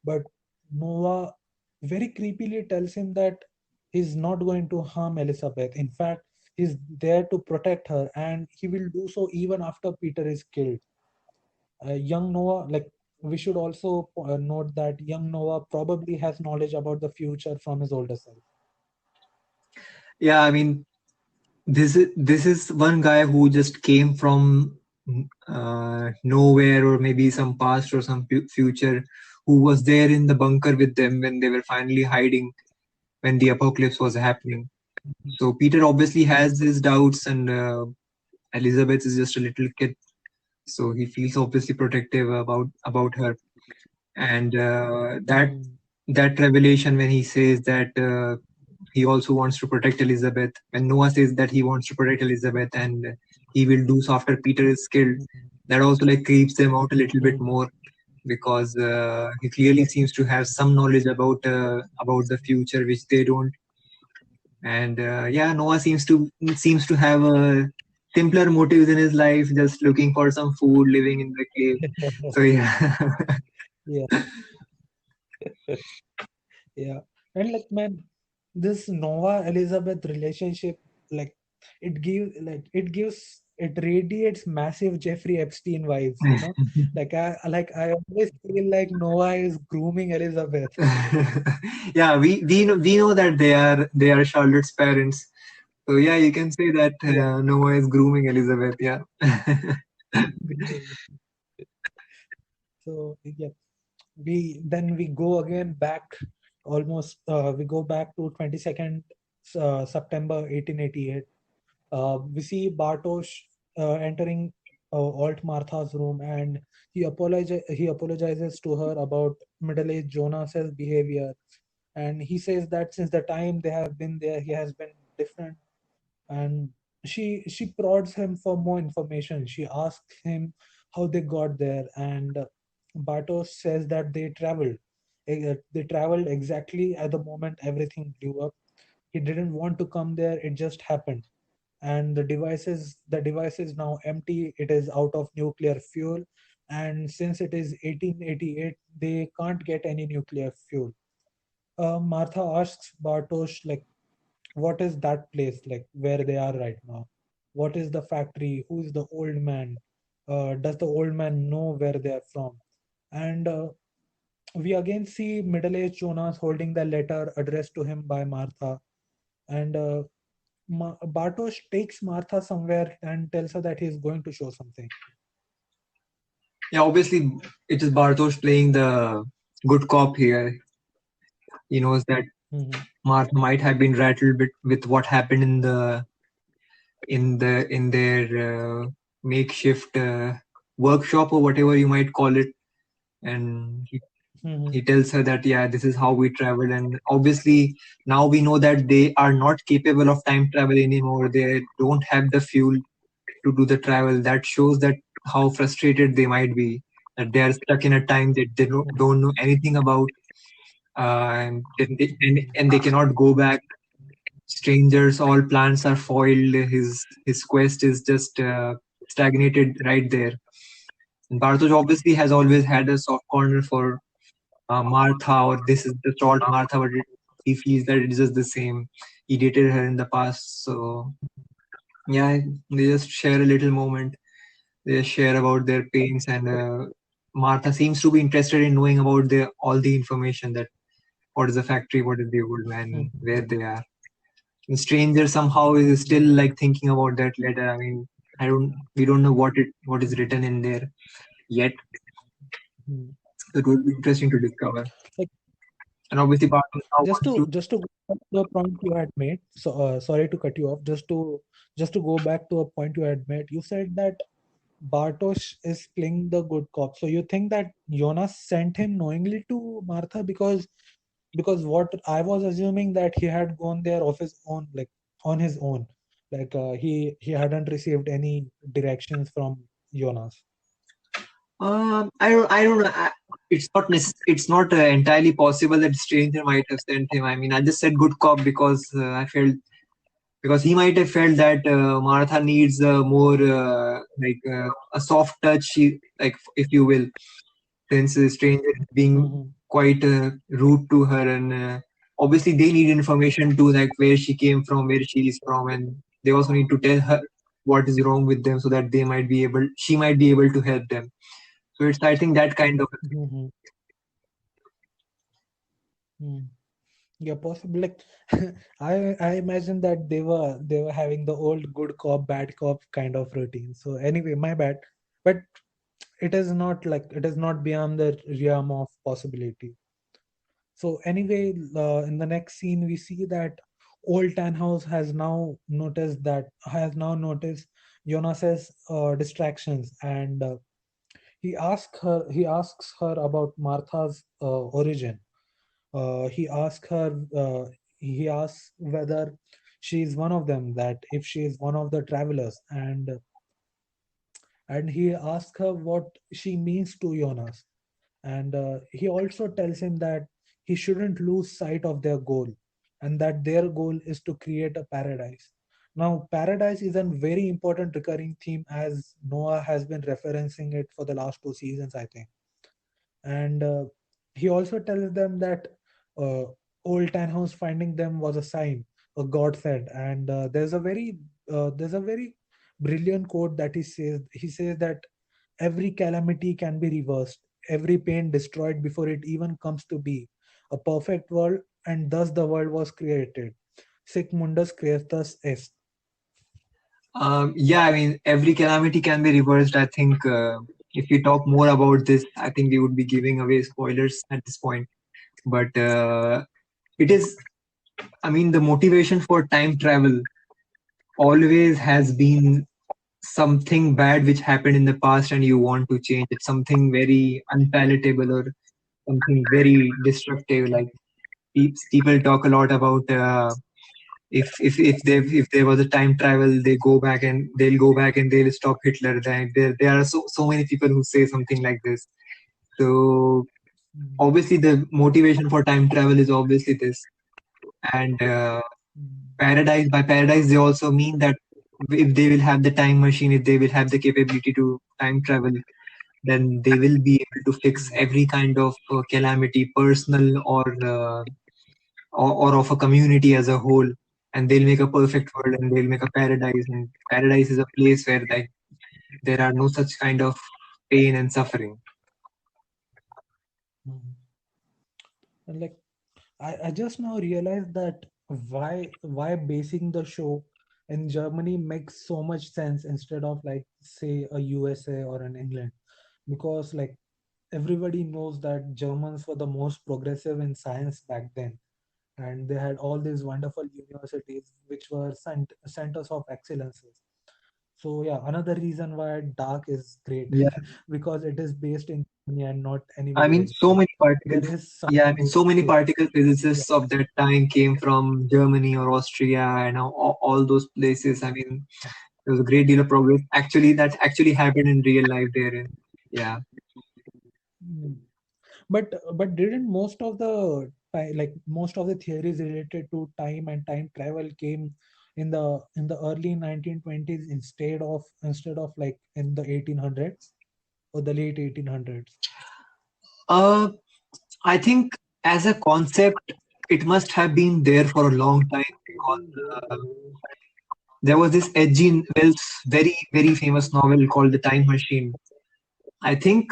A: But Noah very creepily tells him that he's not going to harm Elizabeth. In fact, he's there to protect her, and he will do so even after Peter is killed. Young Noah, like we should also note that young Noah probably has knowledge about the future from his older self.
B: Yeah, I mean, this is one guy who just came from nowhere, or maybe some past or some future, who was there in the bunker with them when they were finally hiding when the apocalypse was happening. So Peter obviously has his doubts, and Elizabeth is just a little kid, so he feels obviously protective about her, and
A: Mm,
B: that revelation when he says that he also wants to protect Elizabeth, when Noah says that he wants to protect Elizabeth and he will do so after Peter is killed,
A: mm,
B: that also like creeps them out a little bit
A: mm.
B: more, because he clearly seems to have some knowledge about the future which they don't. And yeah, Noah seems to have simpler motives in his life, just looking for some food, living in the cave. So yeah.
A: Yeah, yeah. And like man, this Noah Elizabeth relationship, like it gives it radiates massive Jeffrey Epstein vibes, you know. I always feel like Noah is grooming Elizabeth.
B: Yeah, we know that they are Charlotte's parents. So yeah, you can say that
A: Yeah.
B: Noah is grooming Elizabeth. Yeah.
A: So yeah, we go again back almost we go back to 22nd September 1888. We see Bartosz entering Alt Martha's room, and he apologizes to her about middle-aged Jonas's behavior, and he says that since the time they have been there, he has been different. And she prods him for more information. She asks him how they got there, and Bartos says that they traveled exactly at the moment everything blew up. He didn't want to come there, it just happened. And the device is now empty, it is out of nuclear fuel, and since it is 1888, they can't get any nuclear fuel. Martha asks Bartosz, like, what is that place like where they are right now? What is the factory? Who is the old man? Does the old man know where they are from? And we again see middle-aged Jonas holding the letter addressed to him by Martha. And Bartosz takes Martha somewhere and tells her that he is going to show something.
B: Yeah, obviously it is Bartosz playing the good cop here. He knows that
A: Mhm,
B: Martha might have been rattled with what happened in their makeshift workshop or whatever you might call it, and he
A: mhm,
B: tells her that yeah, this is how we travel. And obviously now we know that they are not capable of time travel anymore. They don't have the fuel to do the travel. That shows that how frustrated they might be, that they are stuck in a time that they
A: mhm,
B: don't know anything about, and they
A: mhm,
B: cannot go back. Strangers, all plans are foiled. His quest is just stagnated right there. And Bartosz obviously has always had a soft corner for Martha, or this is just all Martha, but he feels that it's just the same. He dated her in the past, so yeah, they just share a little moment. They share about their pains, and Martha seems to be interested in knowing about the all the information, that what is the factory, what is the old man,
A: mhm,
B: where they are. The stranger somehow is still like thinking about that letter. I mean, we don't know what is written in there yet.
A: mhm.
B: It would be interesting to discover.
A: Like,
B: And obviously, Barton now
A: just
B: wants
A: to
B: to.
A: just to go back to the point you had made, so sorry to cut you off, just to go back to a point you had made. You said that Bartosz is playing the good cop. So you think that Jonas sent him knowingly to Martha, because what I was assuming that he had gone there of his own, like on his own, like he hadn't received any directions from Jonas.
B: I don't know. It's not entirely possible that stranger might have sent him. I mean, I just said good cop because I felt, because he might have felt that Martha needs more a soft touch, like if you will, since the stranger is being
A: Mhm,
B: quite rude to her, and obviously they need information too, like where she came from, where she is from, and they also need to tell her what is wrong with them so that she might be able to help them. So it's, I think, that kind of a thing.
A: mhm, mhm. Yeah, possible. Like I imagine that they were having the old good cop, bad cop kind of routine. So anyway, my bad. But it is not beyond the realm of possibility. So anyway, in the next scene, we see that old Tannhaus has now noticed Jonas's distractions, and he asks her about Martha's origin. He asks whether she is one of them, that if she is one of the travelers, and he asks her what she means to Jonas. And he also tells him that he shouldn't lose sight of their goal, and that their goal is to create a paradise. Now, paradise is a very important recurring theme, as Noah has been referencing it for the last two seasons, I think. And he also tells them that uh, old Tannhaus finding them was a sign, a God said. And there's a very brilliant quote that he says that every calamity can be reversed, every pain destroyed before it even comes to be. A perfect world, and thus the world was created. Sic mundus creatus est.
B: Yeah, I mean, every calamity can be reversed. I think if we talk more about this, I think we would be giving away spoilers at this point. But it is, I mean, the motivation for time travel always has been something bad which happened in the past and you want to change it, something very unpalatable or something very destructive. Like people talk a lot about if there was a time travel, they'll go back and they'll stop Hitler. There are so many people who say something like this. So
A: Mm,
B: obviously the motivation for time travel is obviously this. And
A: mm,
B: paradise, by paradise they also mean that if they will have the time machine, if they will have the capability to time travel, then they will be able to fix
A: mm,
B: every kind of calamity, personal or of a community as a whole, and they'll make a perfect world and they'll make a paradise. And paradise is a place where like there are no such kind of pain and suffering.
A: mm. And like I just now realized that why basing the show in Germany makes so much sense instead of like say a USA or an England, because like everybody knows that Germans were the most progressive in science back then, and they had all these wonderful universities which were centers of excellences. So yeah, another reason why Dark is great
B: Yeah,
A: because it is based in Germany and not
B: I
A: anywhere
B: mean,
A: else.
B: so
A: So
B: many
A: there
B: particles.
A: is
B: Yeah, I
A: something
B: mean,
A: to
B: so many
A: say.
B: particle
A: Yeah.
B: physicists of that time came from Germany or Austria and all those places. I mean, there was a great deal of progress. Actually, that actually happened in real life there. And yeah.
A: Mm. But didn't most of the like most of the theories related to time and time travel came in the early 1920s instead of like in the 1800s or the late 1800s?
B: Uh, I think as a concept, it must have been there for a long time because there was this H.G. Wells' very famous novel called The Time Machine. I think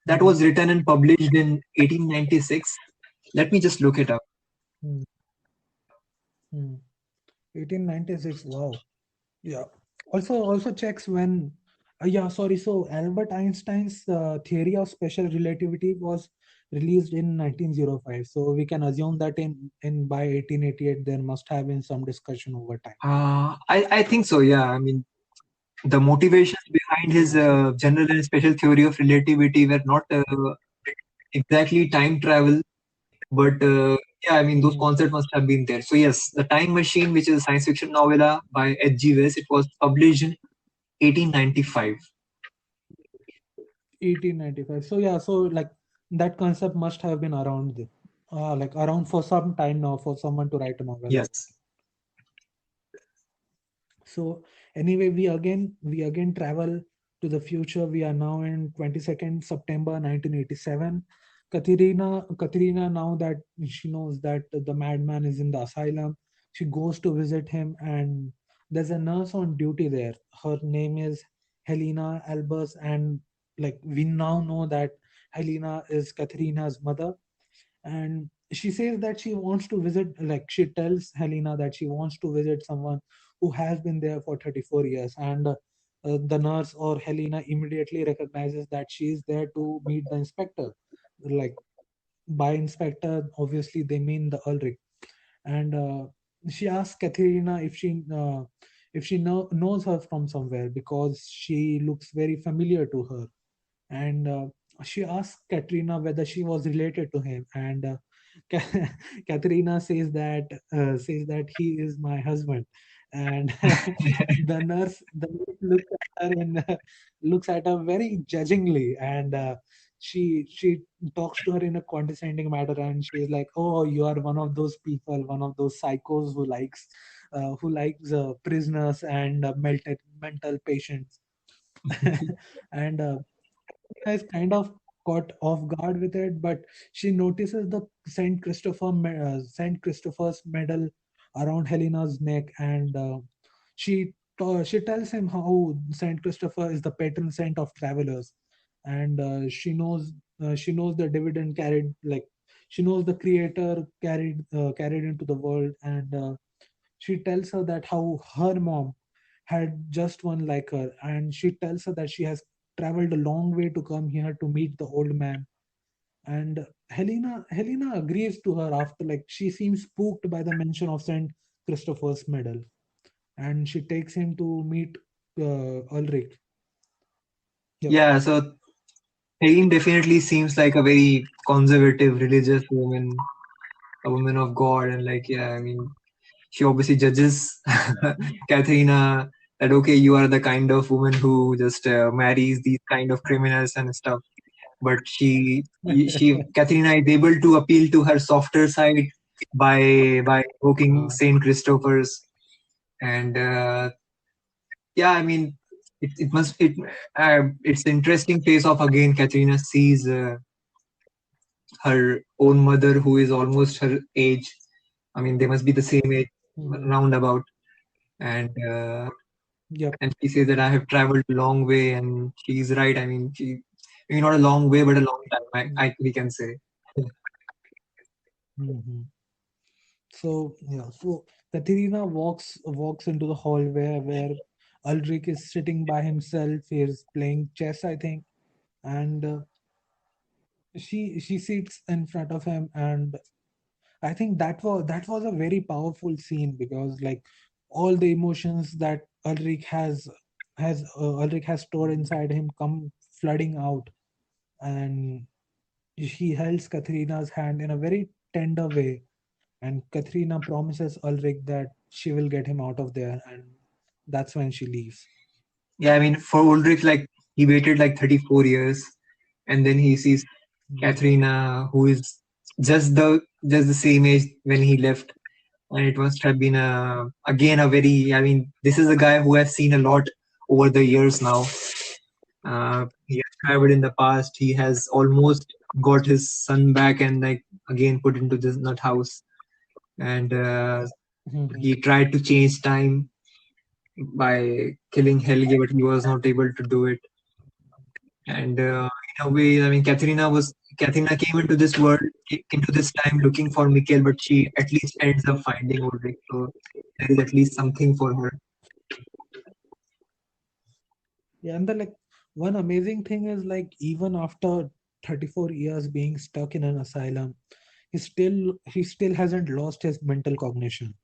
B: that
A: Mm,
B: was written and published in 1896. Let me just look it up.
A: mm, mm. 1896. Wow. Yeah. Also checks when yeah, sorry. So Albert Einstein's theory of special relativity was released in 1905. So we can assume that in by 1888 there must have been some discussion over time.
B: I think so. Yeah, I mean the motivations behind his
A: Yeah.
B: general and special theory of relativity were not exactly time travel, but yeah, I mean those
A: Mm,
B: concepts must have been there. So yes, The Time Machine, which is a science fiction novella by H.G. Wells, it was published in 1895.
A: 1895. So yeah, so like that concept must have been around like around for some time now for someone to write a novel on.
B: Yes.
A: So anyway, we again travel to the future. We are now in 22nd September 1987. Katerina, now that she knows that the madman is in the asylum, she goes to visit him, and there's a nurse on duty there. Her name is Helena Albers, and like we now know that Helena is Katerina's mother, and she says that she wants to visit, like she tells Helena that she wants to visit someone who has been there for 34 years, and the nurse or Helena immediately recognizes that she is there to meet the inspector. Like by inspector obviously they mean the Ulrich. And she asks Katharina if she knows her from somewhere because she looks very familiar to her. And she asked Katrina whether she was related to him, and Katrina says that he is my husband. And the nurse looks at her and looks at her very judgingly, and she talks to her in a condescending manner, and she is like, "Oh, you are one of those people, one of those psychos who likes prisoners and mental patients." And is kind of caught off guard with it, but she notices the Saint Christopher's medal around Helena's neck, and she she tells him how Saint Christopher is the patron saint of travelers, and she knows the dividend carried, like she knows the creator carried into the world, and she tells her that how her mom had just one like her, and she tells her that she has traveled a long way to come here to meet the old man. And Helena agrees to her after, like, she seems spooked by the mention of Saint Christopher's medal, and she takes him to meet Ulrich. Yep.
B: Yeah, so Helen definitely seems like a very conservative religious woman, a woman of God, and like, yeah, I mean, she obviously judges Katharina that okay, you are the kind of woman who just marries these kind of criminals and stuff. But she Katharina is able to appeal to her softer side by evoking
A: Uh,
B: Saint Christopher's, and yeah, I mean, it's an interesting face off again. Katharina sees her own mother, who is almost her age. I mean, they must be the same age,
A: mhm.
B: roundabout, and
A: Yep.
B: and she says that I have traveled a long way, and she's right. I mean, maybe not a long way, but a long time. We can say.
A: Mhm. So yeah, so Katerina walks into the hallway where Ulrich is sitting by himself. He is playing chess, I think, and she sits in front of him, and I think that was a very powerful scene, because like all the emotions that Ulrich has stored inside him come flooding out, and he holds Katrina's hand in a very tender way, and Katrina promises Ulrich that she will get him out of there, and that's when she leaves.
B: Yeah, I mean, for Ulrich, like he waited like 34 years, and then he sees
A: Mhm.
B: Katharina, who is just the same age when he left, and it must have been again a very. I mean, this is a guy who has seen a lot over the years now. He has traveled in the past. He has almost got his son back and like again put into this nut house, and
A: Mhm.
B: he tried to change time by killing Helge, but he was not able to do it. And in a way, I mean, Katharina came into this world, into this time looking for Mikhail, but she at least ends up finding Ulrich. So there is at least something for her.
A: Yeah, and the like one amazing thing is, like, even after 34 years being stuck in an asylum, he still hasn't lost his mental cognition.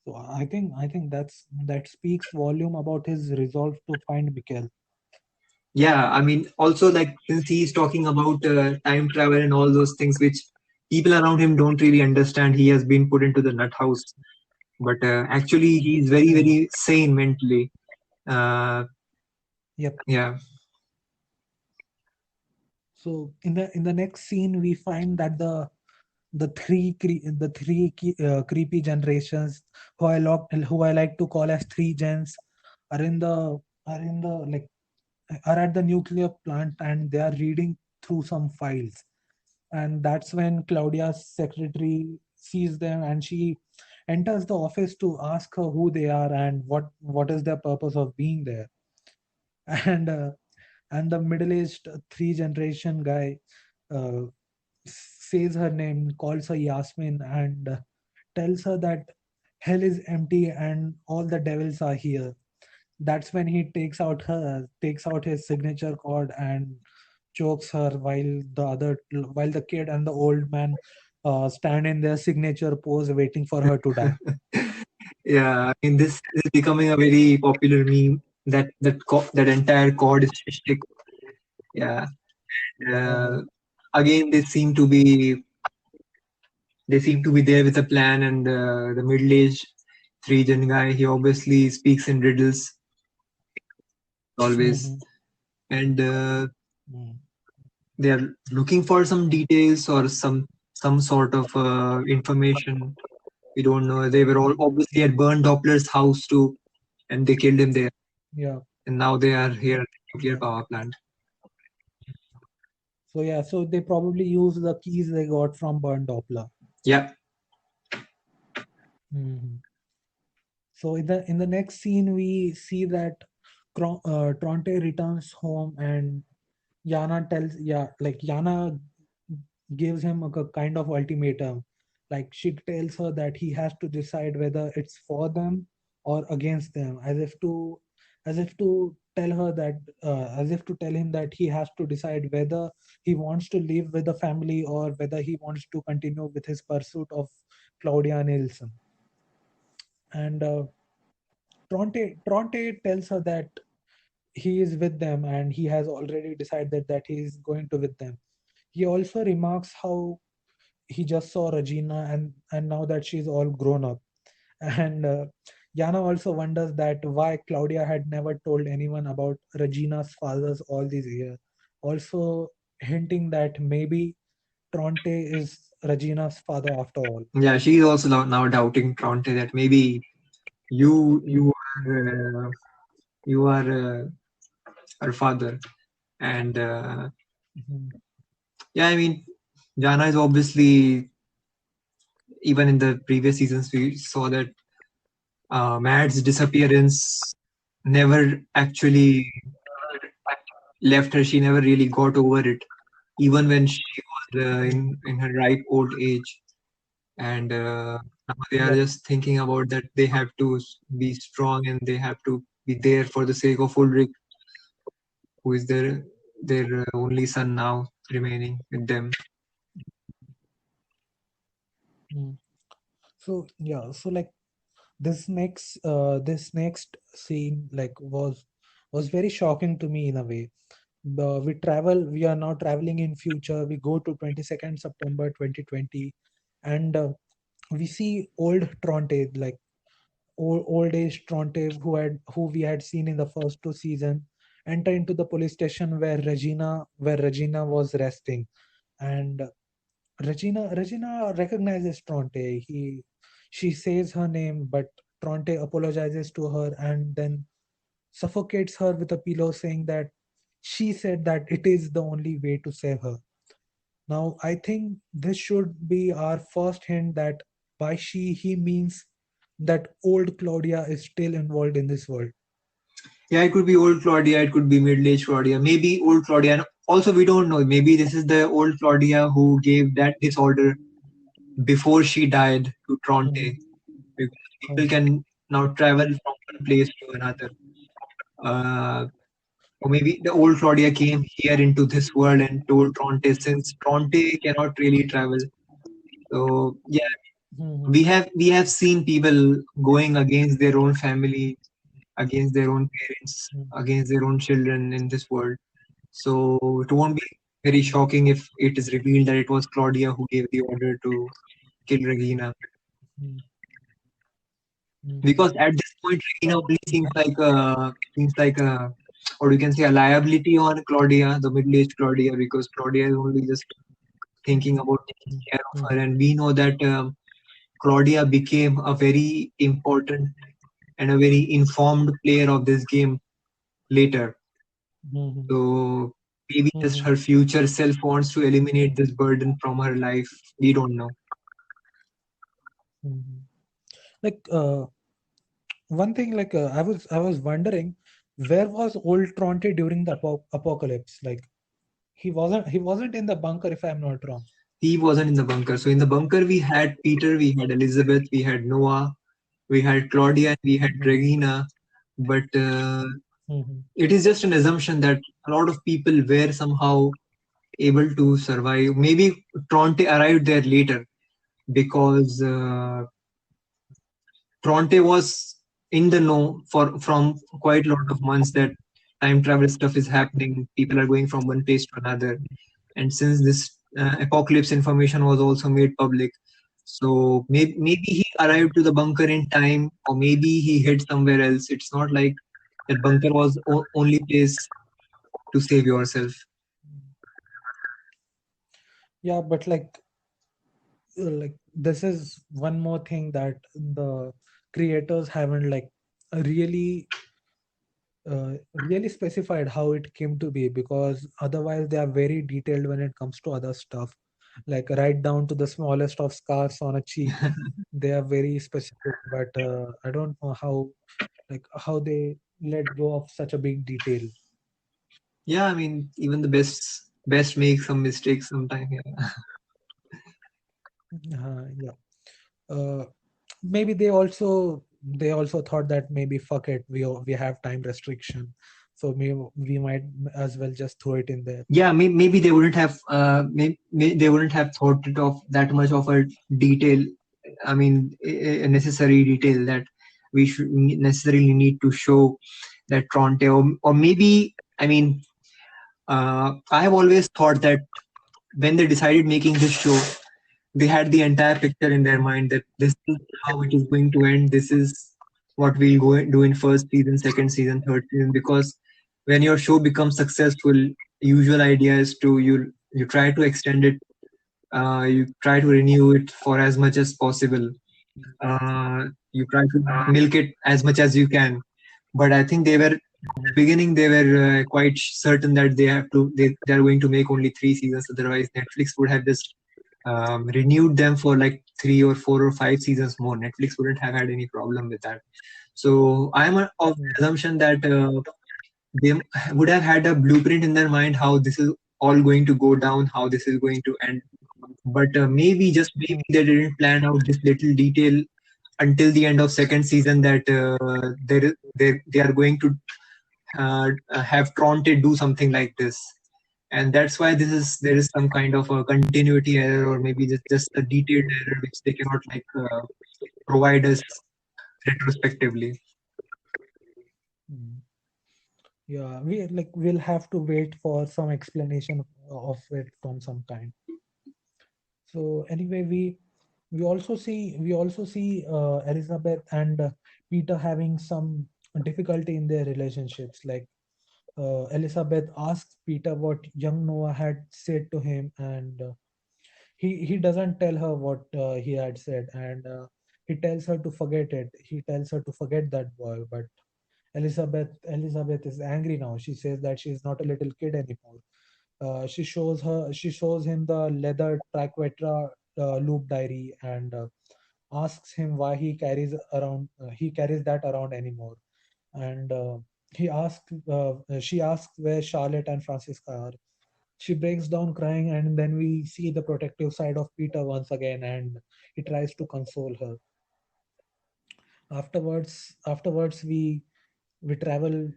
A: So I think that speaks volume about his resolve to find Mikhail.
B: Yeah, I mean, also like since he's talking about time travel and all those things, which people around him don't really understand, he has been put into the nut house. But actually, he's very,
A: Mhm.
B: very sane mentally. Uh,
A: Yep.
B: yeah,
A: So in the next scene, we find that the three creepy generations, who I like to call as three gens, are in the are in the like are at the nuclear plant, and they are reading through some files. And that's when Claudia's secretary sees them, and she enters the office to ask her who they are and what is their purpose of being there. And and the middle-aged three generation guy uh, says her name, calls her Yasmin, and tells her that hell is empty and all the devils are here. That's when he takes out his signature cord and chokes her, while the kid and the old man stand in their signature pose waiting for her to die.
B: yeah. I mean, this is becoming a very popular meme. That entire chord is stick. Yeah.
A: Uh-huh.
B: Uh, Again, they seem to be there with a plan, and the middle-aged three-gen guy, he obviously speaks in riddles always,
A: Mhm.
B: and
A: Mhm.
B: they are looking for some details or some sort of information. We don't know. They were all obviously at Bernd Doppler's house too, and they killed him there.
A: Yeah,
B: And now they are here at the nuclear
A: yeah.
B: power plant.
A: So yeah, so they probably use the keys they got from Bernd Doppler.
B: Yeah,
A: Mhm. So in the next scene, we see that Tronte returns home, and Yana gives him a kind of ultimatum. Like, she tells her that he has to decide whether it's for them or against them, as if to tell her that as if to tell him that he has to decide whether he wants to live with the family or whether he wants to continue with his pursuit of Claudia Nielsen. And Tronte tells her that he is with them and he has already decided that he is going to with them. He also remarks how he just saw Regina, and now that she's all grown up. And Yana also wonders that why Claudia had never told anyone about Regina's fathers all these years, also hinting that maybe Tronte is Regina's father after all.
B: Yeah, she's also now doubting Tronte that maybe you you are you are her father. And
A: Mhm.
B: yeah, I mean, Jana is obviously, even in the previous seasons we saw that Mad's disappearance never actually left her. She never really got over it, even when she was in her ripe old age. And now they are
A: Yep.
B: just thinking about that they have to be strong and they have to be there for the sake of Ulrich, who is their only son now remaining with them.
A: Mm. So like this next scene like was very shocking to me in a way. We are now traveling in future. We go to 22nd September 2020, and we see old Tronte, like old age Tronte, who we had seen in the first two seasons, enter into the police station where Regina was resting. And Regina recognizes Tronte. She says her name, but Tronte apologizes to her and then suffocates her with a pillow, saying that she said that it is the only way to save her. Now, I think this should be our first hint that by she, he means that old Claudia is still involved in this world.
B: Yeah, it could be old Claudia, it could be middle-aged Claudia, maybe old Claudia. And also, we don't know. Maybe this is the old Claudia who gave that disorder before she died to
A: Mhm,
B: Tronte. Because people
A: mhm,
B: can now travel from one place to another. Or maybe the old Claudia came here into this world and told Tronte, since Tronte cannot really travel. So yeah,
A: mhm,
B: we have seen people going against their own family, against their own parents,
A: mhm,
B: against their own children in this world. So it won't be very shocking if it is revealed that it was Claudia who gave the order to kill Regina.
A: mhm, mhm.
B: Because at this point, Regina
A: So
B: only seems like a or you can say a liability on Claudia, the middle-aged Claudia, because Claudia is only just thinking about taking
A: mhm,
B: care of her.
A: mhm,
B: And we know that Claudia became a very important and a very informed player of this game later.
A: mhm,
B: So maybe just
A: mhm,
B: her future self wants to eliminate this burden from her life. We don't know.
A: mhm. Like one thing, like I was wondering, where was old Tronte during the apocalypse? Like he wasn't in the bunker, if I'm not wrong.
B: He wasn't in the bunker. So in the bunker, we had Peter, we had Elizabeth, we had Noah, we had Claudia, and we had
A: Mhm,
B: Regina. But
A: mhm,
B: it is just an assumption that a lot of people were somehow able to survive. Maybe Tronte arrived there later because Tronte was in the know for from quite a lot of months that time travel stuff is happening. People are going from one place to another, and since this apocalypse information was also made public, so maybe he arrived to the bunker in time, or maybe he hid somewhere else. It's not like that bunker was only place to save yourself.
A: yeah, but like this is one more thing that the creators haven't like really really specified how it came to be, because otherwise they are very detailed when it comes to other stuff. like right down to the smallest of scars on a cheek. They are very specific, but I don't know how they let go of such a big detail.
B: Yeah, I mean, even the best make some mistakes sometime. Yeah.
A: Yeah. Uh, Maybe they also thought that maybe fuck it, we have time restriction, so we might as well just throw it in there.
B: Yeah, maybe they wouldn't have they wouldn't have thought it of that much of a detail. I mean, a necessary detail that we should necessarily need to show that Tronte, or maybe, I mean, I have always thought that when they decided making this show, they had the entire picture in their mind that this is how it is going to end. This is what we'll go do in first season, second season, third season. Because when your show becomes successful, usual idea is to you try to extend it, you try to renew it for as much as possible. You try to milk it as much as you can. But I think they were beginning, they were quite certain that they are going to make only three seasons. Otherwise, Netflix would have just renewed them for like 3 or 4 or 5 seasons more. Netflix wouldn't have had any problem with that. So I'm of the
A: Mm,
B: assumption that they would have had a blueprint in their mind how this is all going to go down, how this is going to end. But maybe, just maybe,
A: mm,
B: they didn't plan out this little detail until the end of second season, that they are going to have Tronte do something like this. And that's why there is some kind of a continuity error, or maybe just a detailed error which they cannot provide us retrospectively.
A: mm. Yeah, we'll have to wait for some explanation of it from some kind. So anyway, we also see Elizabeth and Peter having some difficulty in their relationships. Like Elizabeth asks Peter what young Noah had said to him, and he doesn't tell her what he had said, and he tells her to forget it. He tells her to forget that boy, but Elizabeth is angry now. She says that she's not a little kid anymore. She shows him the leather Triquetra loop diary, and asks him why he carries that around anymore. And she asks where Charlotte and Francisca are. She breaks down crying, and then we see the protective side of Peter once again, and he tries to console her. Afterwards, we travel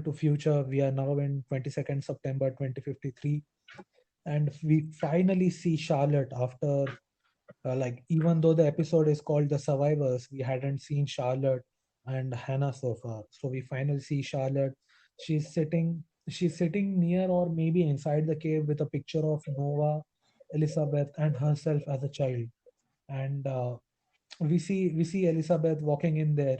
A: to future. We are now in 22nd September 2053, and we finally see Charlotte after even though the episode is called The Survivors, we hadn't seen Charlotte and Hannah so far. So we finally see Charlotte. She's sitting near or maybe inside the cave with a picture of Nova, Elizabeth, and herself as a child. And we see Elizabeth walking in there.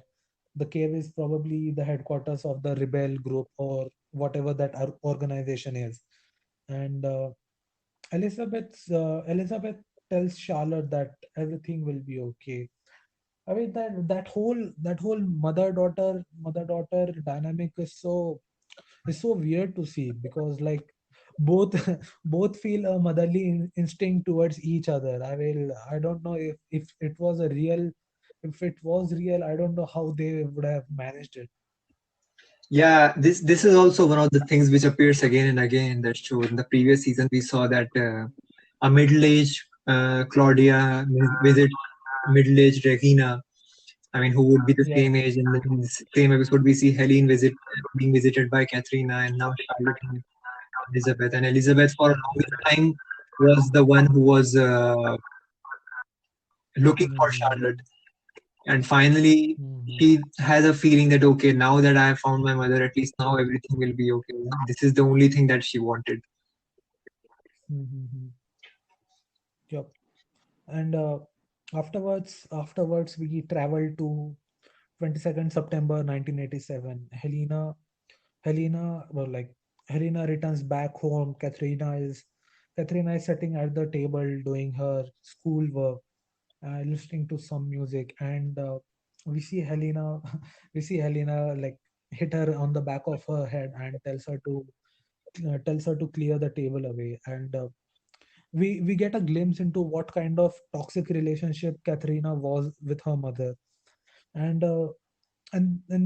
A: The cave is probably the headquarters of the rebel group or whatever that organization is. And Elizabeth tells Charlotte that everything will be okay. I mean that whole mother daughter dynamic is so weird to see, because like both both feel a motherly instinct towards each other. I don't know if it was real. I don't know how they would have managed it.
B: Yeah, this is also one of the things which appears again and again in that show. In the previous season, we saw that a middle-aged Claudia visit middle-aged Regina. I mean, who would be the
A: Yeah.
B: same age. And then in the same episode, we see Helene being visited by Katrina, and now Charlotte and Elizabeth. And Elizabeth, for a longest time, was the one who was looking for
A: Mhm.
B: Charlotte. And finally,
A: Mhm.
B: she has a feeling that, okay, now that I have found my mother, at least now everything will be okay. This is the only thing that she wanted.
A: Mhm. Yep. And afterwards we travel to 22nd September 1987. Helena returns back home. Katrina is sitting at the table doing her schoolwork, listening to some music, and we see Helena we see Helena like hit her on the back of her head and tells her to clear the table away. And we get a glimpse into what kind of toxic relationship Katharina was with her mother. And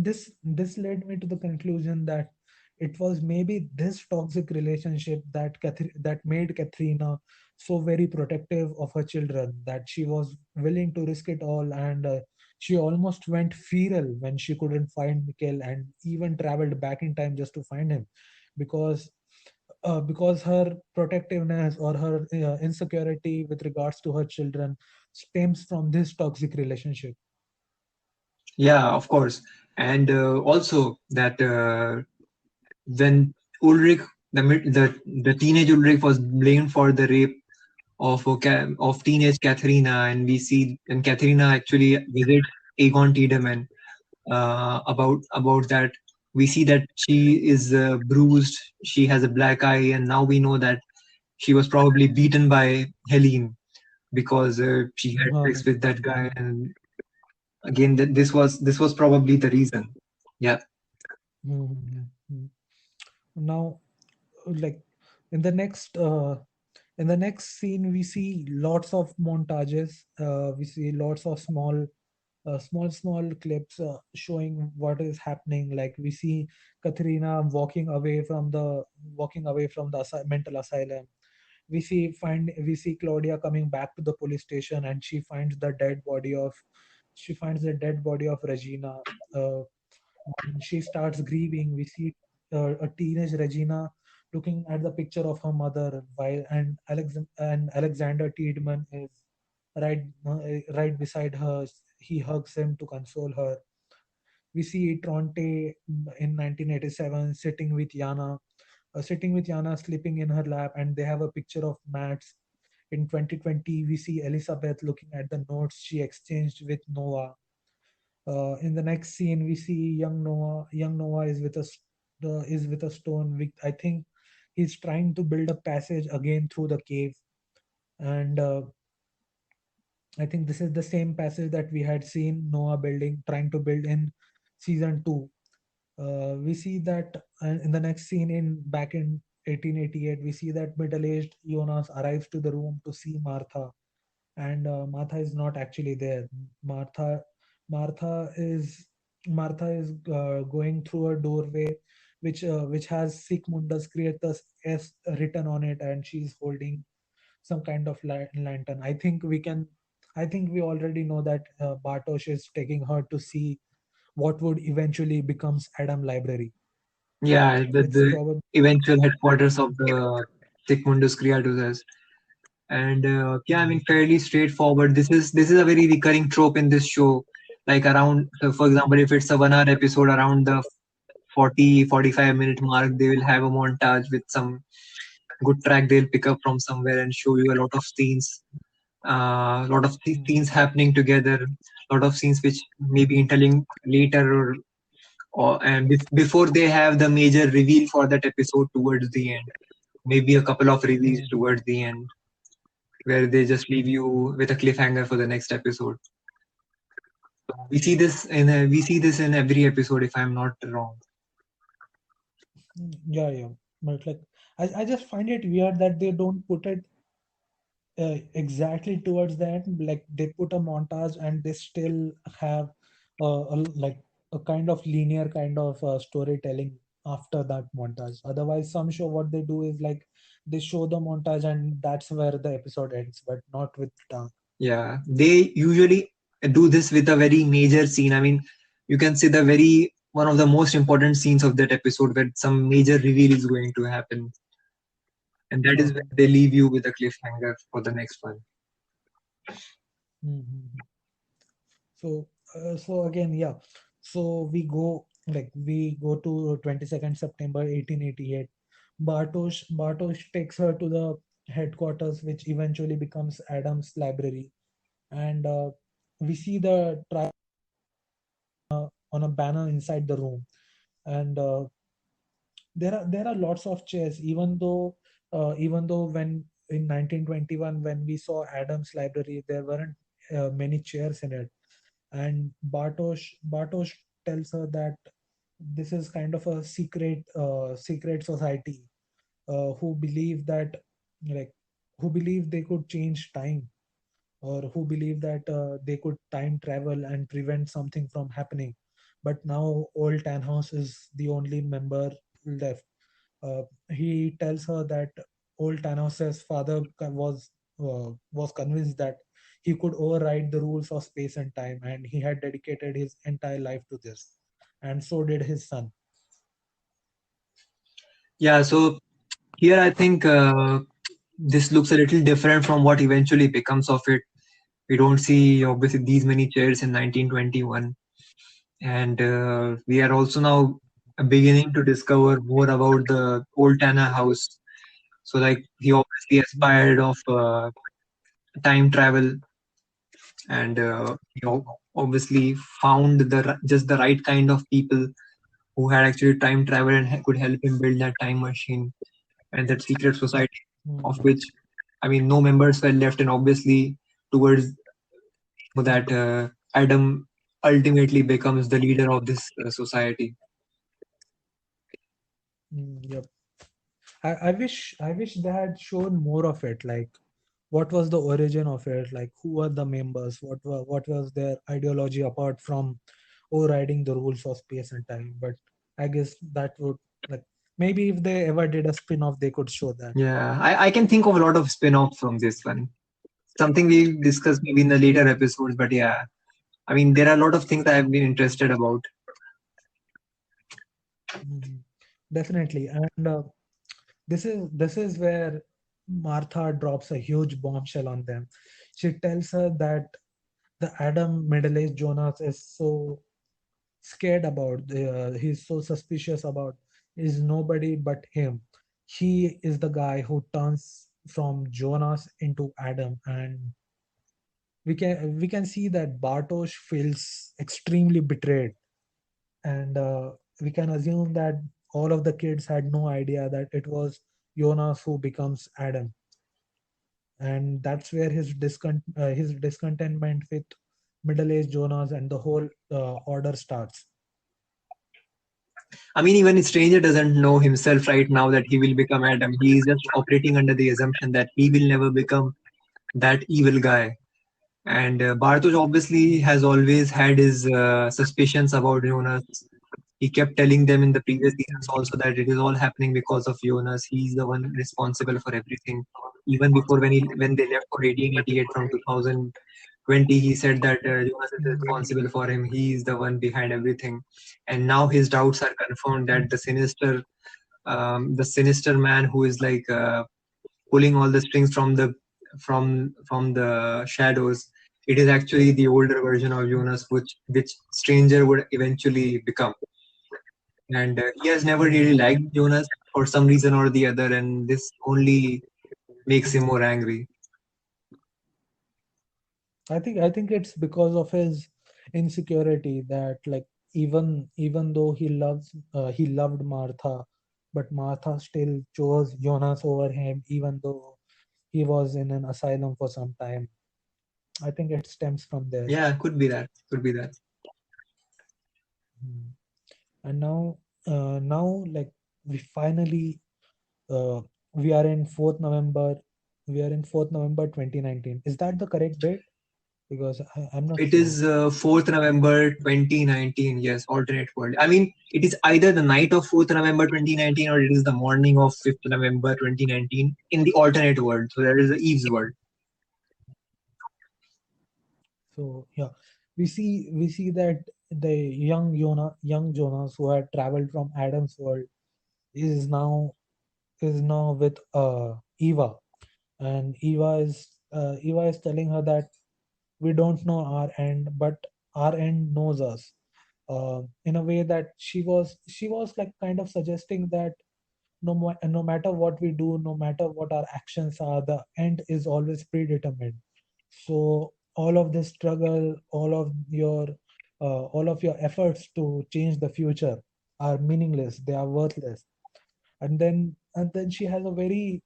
A: this led me to the conclusion that it was maybe this toxic relationship that made Katharina so very protective of her children, that she was willing to risk it all, and she almost went feral when she couldn't find Mikhail, and even traveled back in time just to find him, because her protectiveness or her insecurity with regards to her children stems from this toxic relationship.
B: Yeah, of course. And also that when Ulrich, the teenage Ulrich was blamed for the rape of teenage Katharina, and we see and Katharina actually visits Egon Tiedemann about that. We see that she is bruised, she has a black eye, and now we know that she was probably beaten by Helene because she had sex with that guy. And again, this was probably the reason. Yeah.
A: Mhm. Now, like in the next scene, we see lots of montages. We see lots of small clips showing what is happening. Like we see Katharina walking away from the mental asylum. We see Claudia coming back to the police station, and she finds the dead body of Regina. Uh, she starts grieving. We see a teenage Regina looking at the picture of her mother, while and Alexander Tiedemann is right beside her. He hugs him to console her. We see Tronte in 1987 sitting with Yana, sleeping in her lap, and they have a picture of Max. In 2020, we see Elizabeth looking at the notes she exchanged with Noah. In the next scene, we see young Noah. Young Noah is with a stone. I think he's trying to build a passage again through the cave, and I think this is the same passage that we had seen Noah trying to build in season two. We see that in the next scene in back in 1888, we see that middle-aged Jonas arrives to the room to see Martha, and Martha is not actually there. Martha, Martha is Martha is going through a doorway, which has Sic Mundus Creatus S written on it, and she's holding some kind of lantern. I think we already know that Bartosz is taking her to see what would eventually becomes Adam Library.
B: Yeah,
A: It's
B: the
A: probably
B: eventual headquarters of the Sigmundus Creatus. And yeah, I mean, fairly straightforward. This is a very recurring trope in this show. Like around, so for example, if it's a 1 hour episode, around the 40-45 minute mark, they will have a montage with some good track they'll pick up from somewhere and show you a lot of scenes, a lot of scenes happening together, a lot of scenes which may be interlinked later, or before they have the major reveal for that episode towards the end. Maybe a couple of reveals towards the end where they just leave you with a cliffhanger for the next episode. We see this in every episode, if I'm not wrong.
A: yeah. But like I just find it weird that they don't put it exactly towards the end. Like they put a montage and they still have like a kind of linear kind of storytelling after that montage. Otherwise, some show what they do is like they show the montage and that's where the episode ends, but not with Dark.
B: Yeah, they usually do this with a very major scene. I mean, you can see the very one of the most important scenes of that episode where some major reveal is going to happen, and that is
A: Uh-huh.
B: where they leave you with a cliffhanger for the next one.
A: Mhm. So again, yeah. So we go to 22nd September 1888. Bartosz takes her to the headquarters, which eventually becomes Adam's library, and we see the trial on a banner inside the room, and there are lots of chairs. Even though when in 1921 when we saw Adam's library, there weren't many chairs in it, and Bartosz tells her that this is kind of a secret society who believe that like who believe they could change time, or who believe that they could time travel and prevent something from happening. But now old Tannhaus is the only member left. He tells her that old Thanos' father was convinced that he could override the rules of space and time, and he had dedicated his entire life to this, and so did his son.
B: Yeah, so here I think this looks a little different from what eventually becomes of it. We don't see obviously these many chairs in 1921, and we are also now beginning to discover more about the old Tanner house. So like he obviously aspired of time travel, and obviously found just the right kind of people who had actually time travel and could help him build that time machine and that secret society, of
A: Mm,
B: which I mean no members were left, and obviously towards that Adam ultimately becomes the leader of this society.
A: yep. I wish they had shown more of it. Like, what was the origin of it? Like, who were the members? What was their ideology apart from overriding the rules of space and time? But I guess that would, like, maybe if they ever did a spin-off, they could show that.
B: Yeah, I can think of a lot of spin-offs from this one. Something we discuss maybe in the later episodes, but yeah, I mean there are a lot of things I have been interested about.
A: Mhm. Definitely. And this is where Martha drops a huge bombshell on them. She tells her that the Adam middle-aged Jonas is so scared about, he's so suspicious about, is nobody but him. He is the guy who turns from Jonas into Adam. And we can see that Bartosz feels extremely betrayed. And we can assume that all of the kids had no idea that it was Jonas who becomes Adam. And that's where his discontentment with middle-aged Jonas and the whole order starts.
B: I mean, even a stranger doesn't know himself right now that he will become Adam. He is just operating under the assumption that he will never become that evil guy. And Bartosz obviously has always had his suspicions about Jonas. He kept telling them in the previous seasons also that it is all happening because of Jonas. He's the one responsible for everything. Even before when they left for 1888 from 2020, he said that Jonas is responsible for him. He is the one behind everything. And now his doubts are confirmed that the sinister man who is like pulling all the strings from the shadows. It is actually the older version of Jonas, which Stranger would eventually become. And he has never really liked Jonas for some reason or the other, and this only makes him more angry.
A: I think it's because of his insecurity that, like, even though he loved Martha, but Martha still chose Jonas over him, even though he was in an asylum for some time. I think it stems from there.
B: Yeah, could be that. Could be that.
A: Hmm. And now, like, we finally uh, we are in 4th November. We are in 4th November 2019. Is that the correct date? Because I'm not
B: It
A: sure.
B: is 4th November 2019. Yes, alternate world. I mean, it is either the night of 4th November 2019 or it is the morning of 5th November 2019 in the alternate world. So there is the Eve's world.
A: So yeah, we see that the young Jonas who had traveled from Adam's world is now with Eva, and Eva is telling her that we don't know our end, but our end knows us. In a way that she was like kind of suggesting that no matter what we do, no matter what our actions are, the end is always predetermined. So all of this struggle, all of your efforts to change the future are meaningless. They are worthless. And then she has a great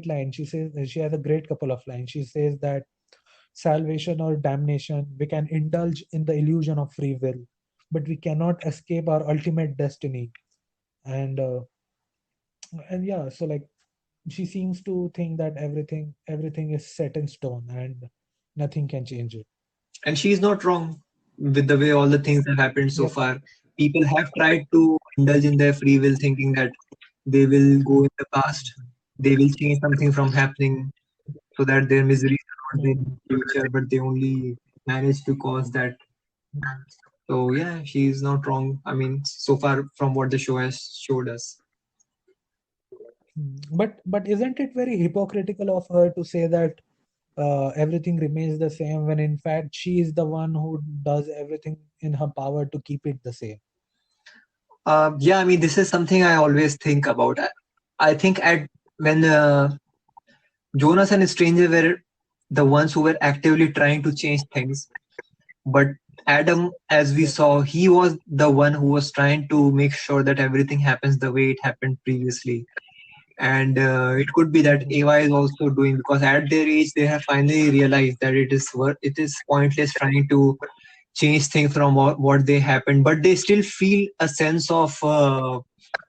A: line. She has a great couple of lines. She says that salvation or damnation, we can indulge in the illusion of free will, but we cannot escape our ultimate destiny. And and yeah, so, like, she seems to think that everything is set in stone and nothing can change it.
B: And she's not wrong with the way all the things have happened so
A: Yep.
B: far. People have tried to indulge in their free will, thinking that they will go in the past, they will change something from happening so that their miseries are not there in
A: Mhm.
B: the future, but they only manage to cause that. So yeah, she's not wrong. I mean, so far from what the show has showed us.
A: But isn't it very hypocritical of her to say that everything remains the same when in fact she is the one who does everything in her power to keep it the same?
B: Yeah, I mean, this is something I always think about. I think at when Jonas and Stranger were the ones who were actively trying to change things, but Adam, as we
A: Yep.
B: saw, he was the one who was trying to make sure that everything happens the way it happened previously. And it could be that
A: Mhm.
B: Ava is also doing, because at their age they have finally realized that it is pointless trying to change things from what they happened, but they still feel a sense of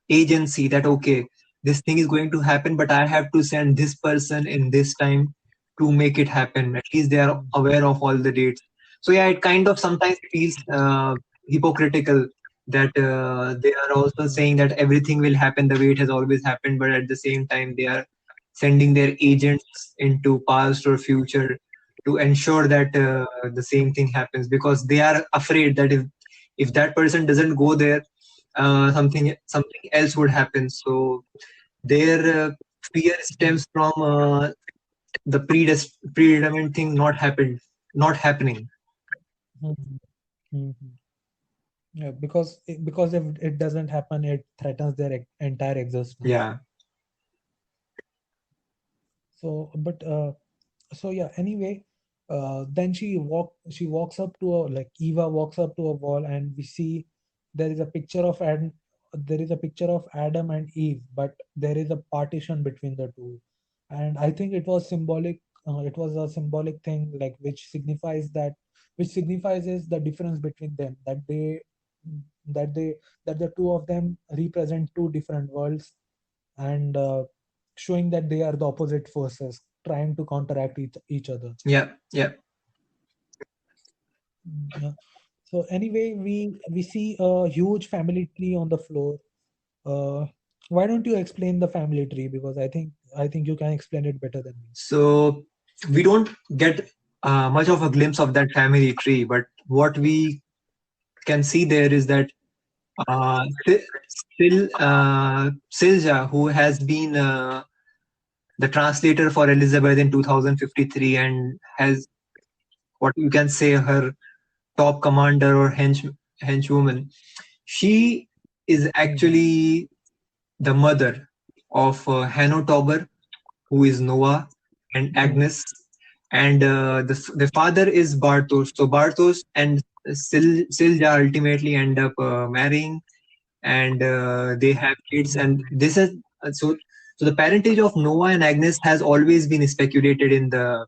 B: agency that okay, this thing is going to happen, but I have to send this person in this time to make it happen. At least they are aware of all the dates. So yeah, it kind of sometimes feels hypocritical that they are also saying that everything will happen the way it has always happened, but at the same time they are sending their agents into past or future to ensure that the same thing happens, because they are afraid that if that person doesn't go there, something else would happen. So their fear stems from the predetermined thing not happening.
A: Mhm. Mhm. Yeah, because if it doesn't happen, it threatens their entire existence.
B: Yeah.
A: So, so yeah. Anyway, then she walks up to a like Eva walks up to a wall, and we see there is a picture of Adam. There is a picture of Adam and Eve, but there is a partition between the two, and I think it was symbolic. It was a symbolic thing, like which signifies is the difference between them, that they that the two of them represent two different worlds, and showing that they are the opposite forces trying to counteract each other.
B: Yeah. Yeah.
A: Yeah. So anyway, we see a huge family tree on the floor. Uh, why don't you explain the family tree? Because I think you can explain it better than me.
B: So we don't get much of a glimpse of that family tree, but what we can see there is that Silja, who has been the translator for Elizabeth in 2053 and has what you can say her top commander or henchwoman, she is
A: Mhm.
B: actually the mother of Hanno Tauber, who is Noah, and
A: Mhm.
B: Agnes, and the father is Bartos. So Bartos and Silja ultimately end up marrying, and they have kids. And this is so. So the parentage of Noah and Agnes has always been speculated uh,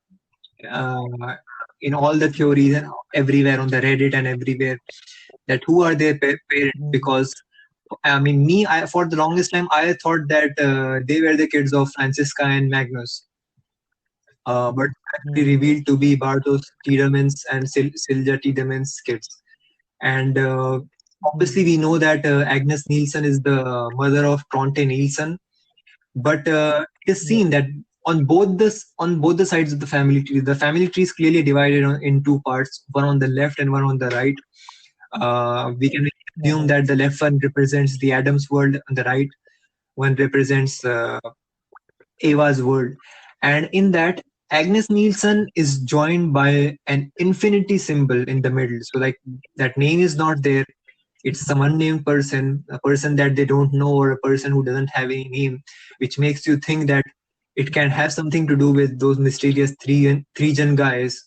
B: in all the theories and everywhere on the Reddit and everywhere, that who are their parents,
A: Mhm.
B: because I mean, for the longest time, I thought that they were the kids of Francisca and Magnus, but actually
A: Mhm.
B: revealed to be Bartos Tiedemanns and Silja Tiedemanns' kids. And obviously,
A: Mhm.
B: we know that Agnes Nielsen is the mother of Tronte Nielsen, but it is
A: Yep.
B: seen that on both the sides of the family tree is clearly divided in two parts, one on the left and one on the right. We can assume
A: Uh-huh.
B: that the left one represents the Adams world, and the right one represents Ava's world. And in that, Agnes Nielsen is joined by an infinity symbol in the middle. So, like, that name is not there. It's some unnamed person, a person that they don't know, or a person who doesn't have any name, which makes you think that it can have something to do with those mysterious three gen guys.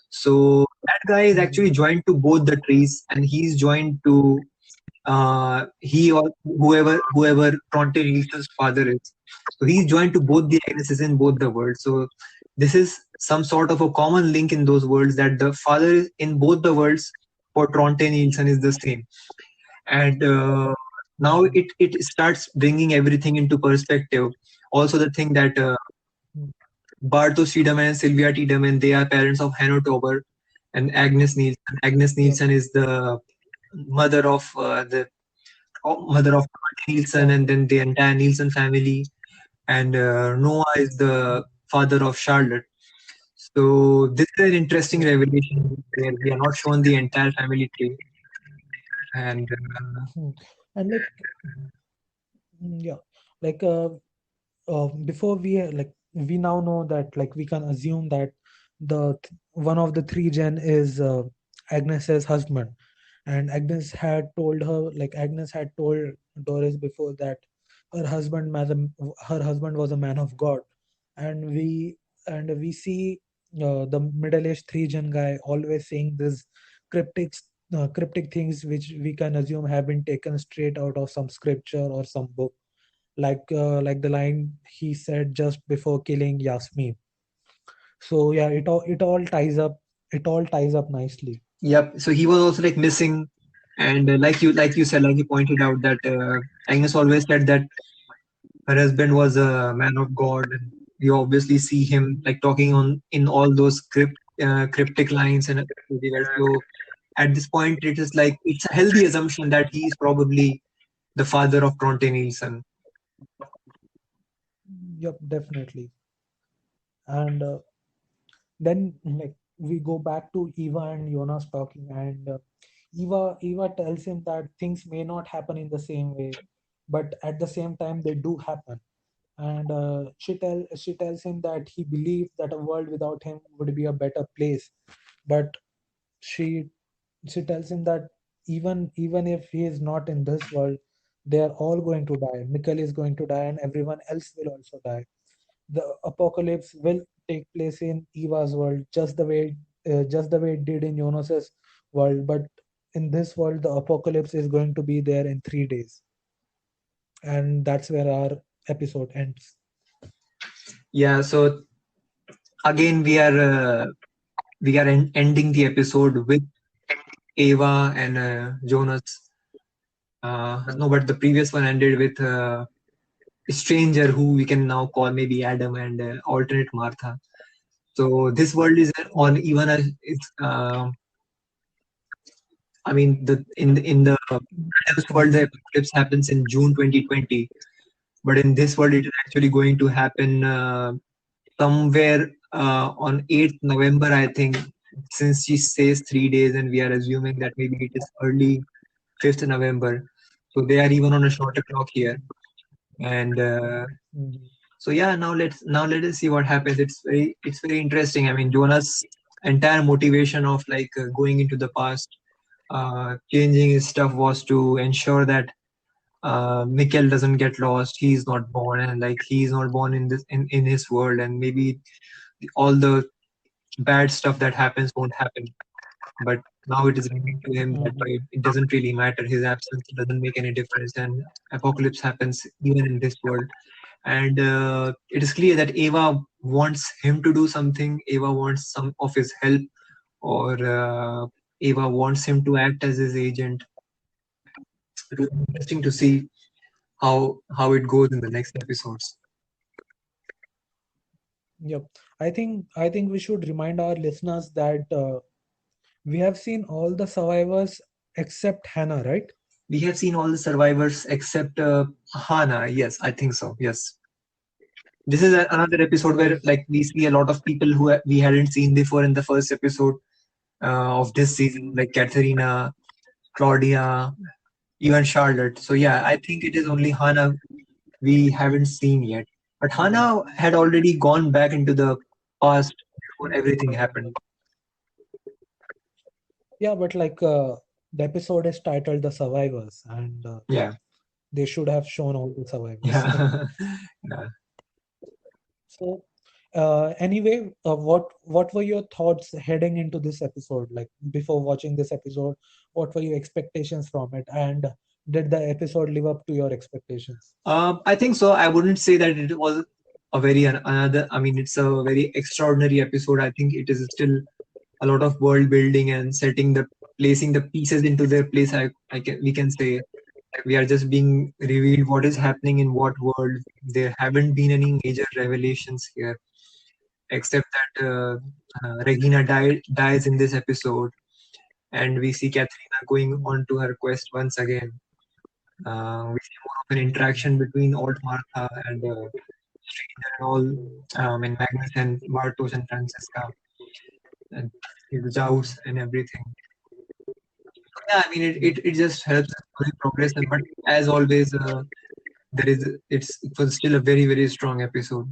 B: So that guy is actually
A: Mhm.
B: joined to both the trees, and he's joined to he or whoever Tronte Nielsen's father is. So he's joined to both the Agneses in both the worlds. So this is some sort of a common link in those worlds, that the father in both the worlds for Tronte Nielsen is the same. And now it starts bringing everything into perspective. Also, the thing that
A: mm,
B: Bartos Tiedemann and Sylvia Tiedemann, they are parents of Hanno Tauber and Agnes Nielsen. Agnes
A: yep,
B: Nielsen is the mother of mother of Nielsen,
A: yeah,
B: and then the entire Nielsen family. And Noah is the
A: mm,
B: father of Charlotte. So this is an interesting
A: yep,
B: revelation where we are not shown the entire family tree. And
A: mm. And like, yeah, like before we like we now know that like we can assume that one of the three gen is Agnes's husband, and Agnes had told Doris before that her husband her husband was a man of God, and we see the middle-aged three gen guy always saying this cryptic cryptic things which we can assume have been taken straight out of some scripture or some book, like the line he said just before killing Yasmin. So yeah, it all ties up nicely.
B: yep. So he was also like missing, and like you said, like you pointed out that Agnes always said that her husband was a man of God, and you obviously see him like talking on in all those cryptic lines and everywhere. So at this point, it is like it's a healthy assumption that he is probably the father of Tronte Nielsen.
A: Yep, definitely. And then like we go back to Eva and Jonas talking, and Eva tells him that things may not happen in the same way, but at the same time they do happen. And she tells him that he believes that a world without him would be a better place, but she she tells him that even if he is not in this world, they are all going to die. Mikkel is going to die, and everyone else will also die. The apocalypse will take place in Eva's world, just the way it did in Jonas's world. But in this world, the apocalypse is going to be there in 3 days, and that's where our episode ends.
B: Yeah. So again, we are ending the episode with Eva and Jonas. No, but the previous one ended with a stranger who we can now call maybe Adam and alternate Martha. So this world is on
A: Yep.
B: even a it's I mean in the Adam's world the apocalypse happens in June 2020, but in this world it is actually going to happen somewhere on 8th November, I think, since she says 3 days, and we are assuming that maybe it is early 5th November. So they are even on a shorter clock here. And
A: Mhm.
B: so yeah, now let us see what happens. It's very interesting. I mean, Jonas' entire motivation of like going into the past, changing his stuff was to ensure that Mikkel doesn't get lost. He's not born, and like he's not born in in his world, and maybe all the bad stuff that happens won't happen. But now it is revealed to him that
A: Mhm.
B: it doesn't really matter. His absence doesn't make any difference, and apocalypse happens even in this world. And it is clear that Eva wants him to do something. Eva wants some of his help, or Eva wants him to act as his agent. It will be interesting to see how it goes in the next episodes.
A: Yep. I think we should remind our listeners that we have seen all the survivors except Hannah, right?
B: We have seen all the survivors except Hana. Yes, I think so. Yes, this is another episode where
A: Because
B: like we see a lot of people who we hadn't seen before in the first episode of this season, like Katharina, Claudia, even Charlotte. So yeah, I think it is only Hana we haven't seen yet. But Hana had already gone back into the past before everything happened.
A: yeah, but like the episode is titled "The Survivors," and
B: Yeah,
A: they should have shown all the survivors.
B: yeah, yeah.
A: So, anyway, what were your thoughts heading into this episode? Like before watching this episode, what were your expectations from it, and did the episode live up to your expectations?
B: I think so. I wouldn't say that it was a very another. I mean, it's a very extraordinary episode. I think it is still a lot of world building and setting the placing the pieces into their place. We can say. Like we are just being revealed what is happening in what world. There haven't been any major revelations here, except that Regina dies in this episode, and we see Katharina going on to her quest once again. We see more of an interaction between Alt Martha and Stranger and all, and Magnus and Bartosz and Francesca, and his doubts and everything. Yeah, I mean, it just helps the story progress. But as always, it was still a very, very strong episode.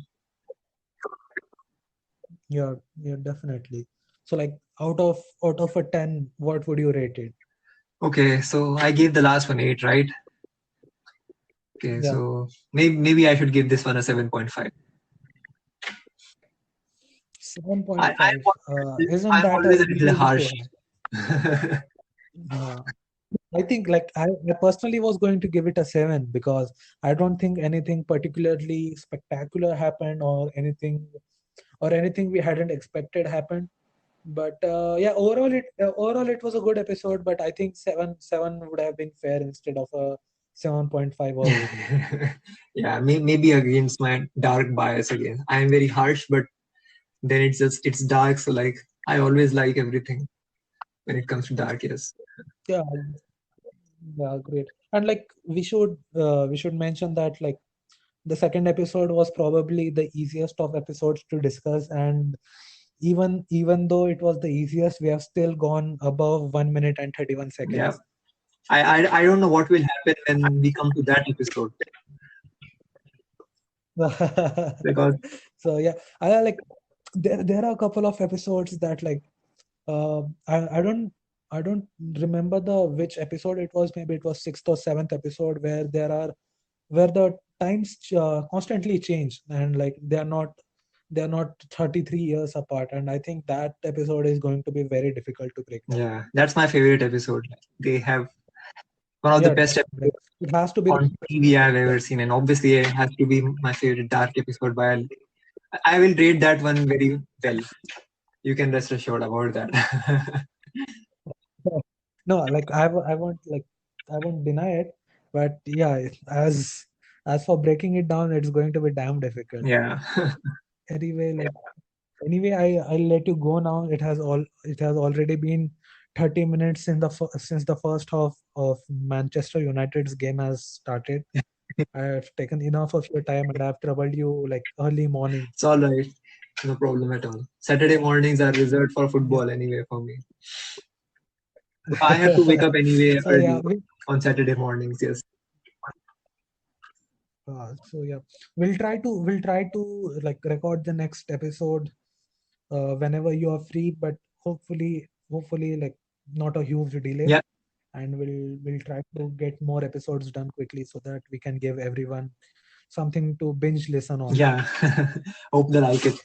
A: Yeah, definitely. So like out of a 10, what would you rate it?
B: Okay, so I gave the last one 8, right? Okay,
A: Yeah.
B: so maybe I should give this one a 7.5.
A: 7.5. Isn't
B: I'm
A: that a
B: always a little
A: little
B: harsh.
A: too high? I think like I personally was going to give it a 7 because I don't think anything particularly spectacular happened or anything we hadn't expected happened. But yeah, overall it was a good episode. But I think 7 would have been fair instead of a 7.5 or 8.
B: Yeah, maybe against my dark bias again. I am very harsh, but then it's dark. So like I always like everything when it comes to dark. Yes.
A: Yeah, great. And like we should mention that like the second episode was probably the easiest of episodes to discuss, and even though it was the easiest, we have still gone above 1 minute and 31 seconds.
B: Yeah. I don't know what will happen when we come to that episode. Because
A: so yeah, I like there are a couple of episodes that like I don't remember which episode it was. Maybe it was 6th or 7th episode where the times constantly change, and like they are not 33 years apart, and I think that episode is going to be very difficult to break down.
B: yeah, that's my favorite episode. They have one of the best episodes
A: it has to be
B: on TV I've ever seen, and obviously it has to be my favorite dark episode. But I will rate that one very well. You can rest assured about that.
A: no, like I won't deny it, but yeah, as for breaking it down, it's going to be damn difficult.
B: Yeah.
A: Anyway, I'll let you go now. It has already been 30 minutes since the first half of Manchester United's game has started. I have taken enough of your time and I have troubled you like early morning.
B: It's all right. No problem at all. Saturday mornings are reserved for football anyway for me. I have to wake up anyway early on Saturday mornings. Yes.
A: So yeah, we'll try to like record the next episode whenever you are free, but hopefully like not a huge delay.
B: Yeah.
A: And we'll try to get more episodes done quickly so that we can give everyone something to binge listen on.
B: Yeah. Hope they like it.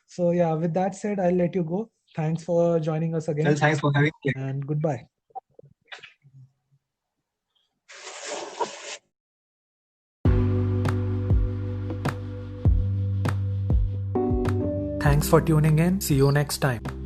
A: So yeah, with that said, I'll let you go. Thanks for joining us again.
B: Well, thanks for having me.
A: And goodbye. Thanks for tuning in. See you next time.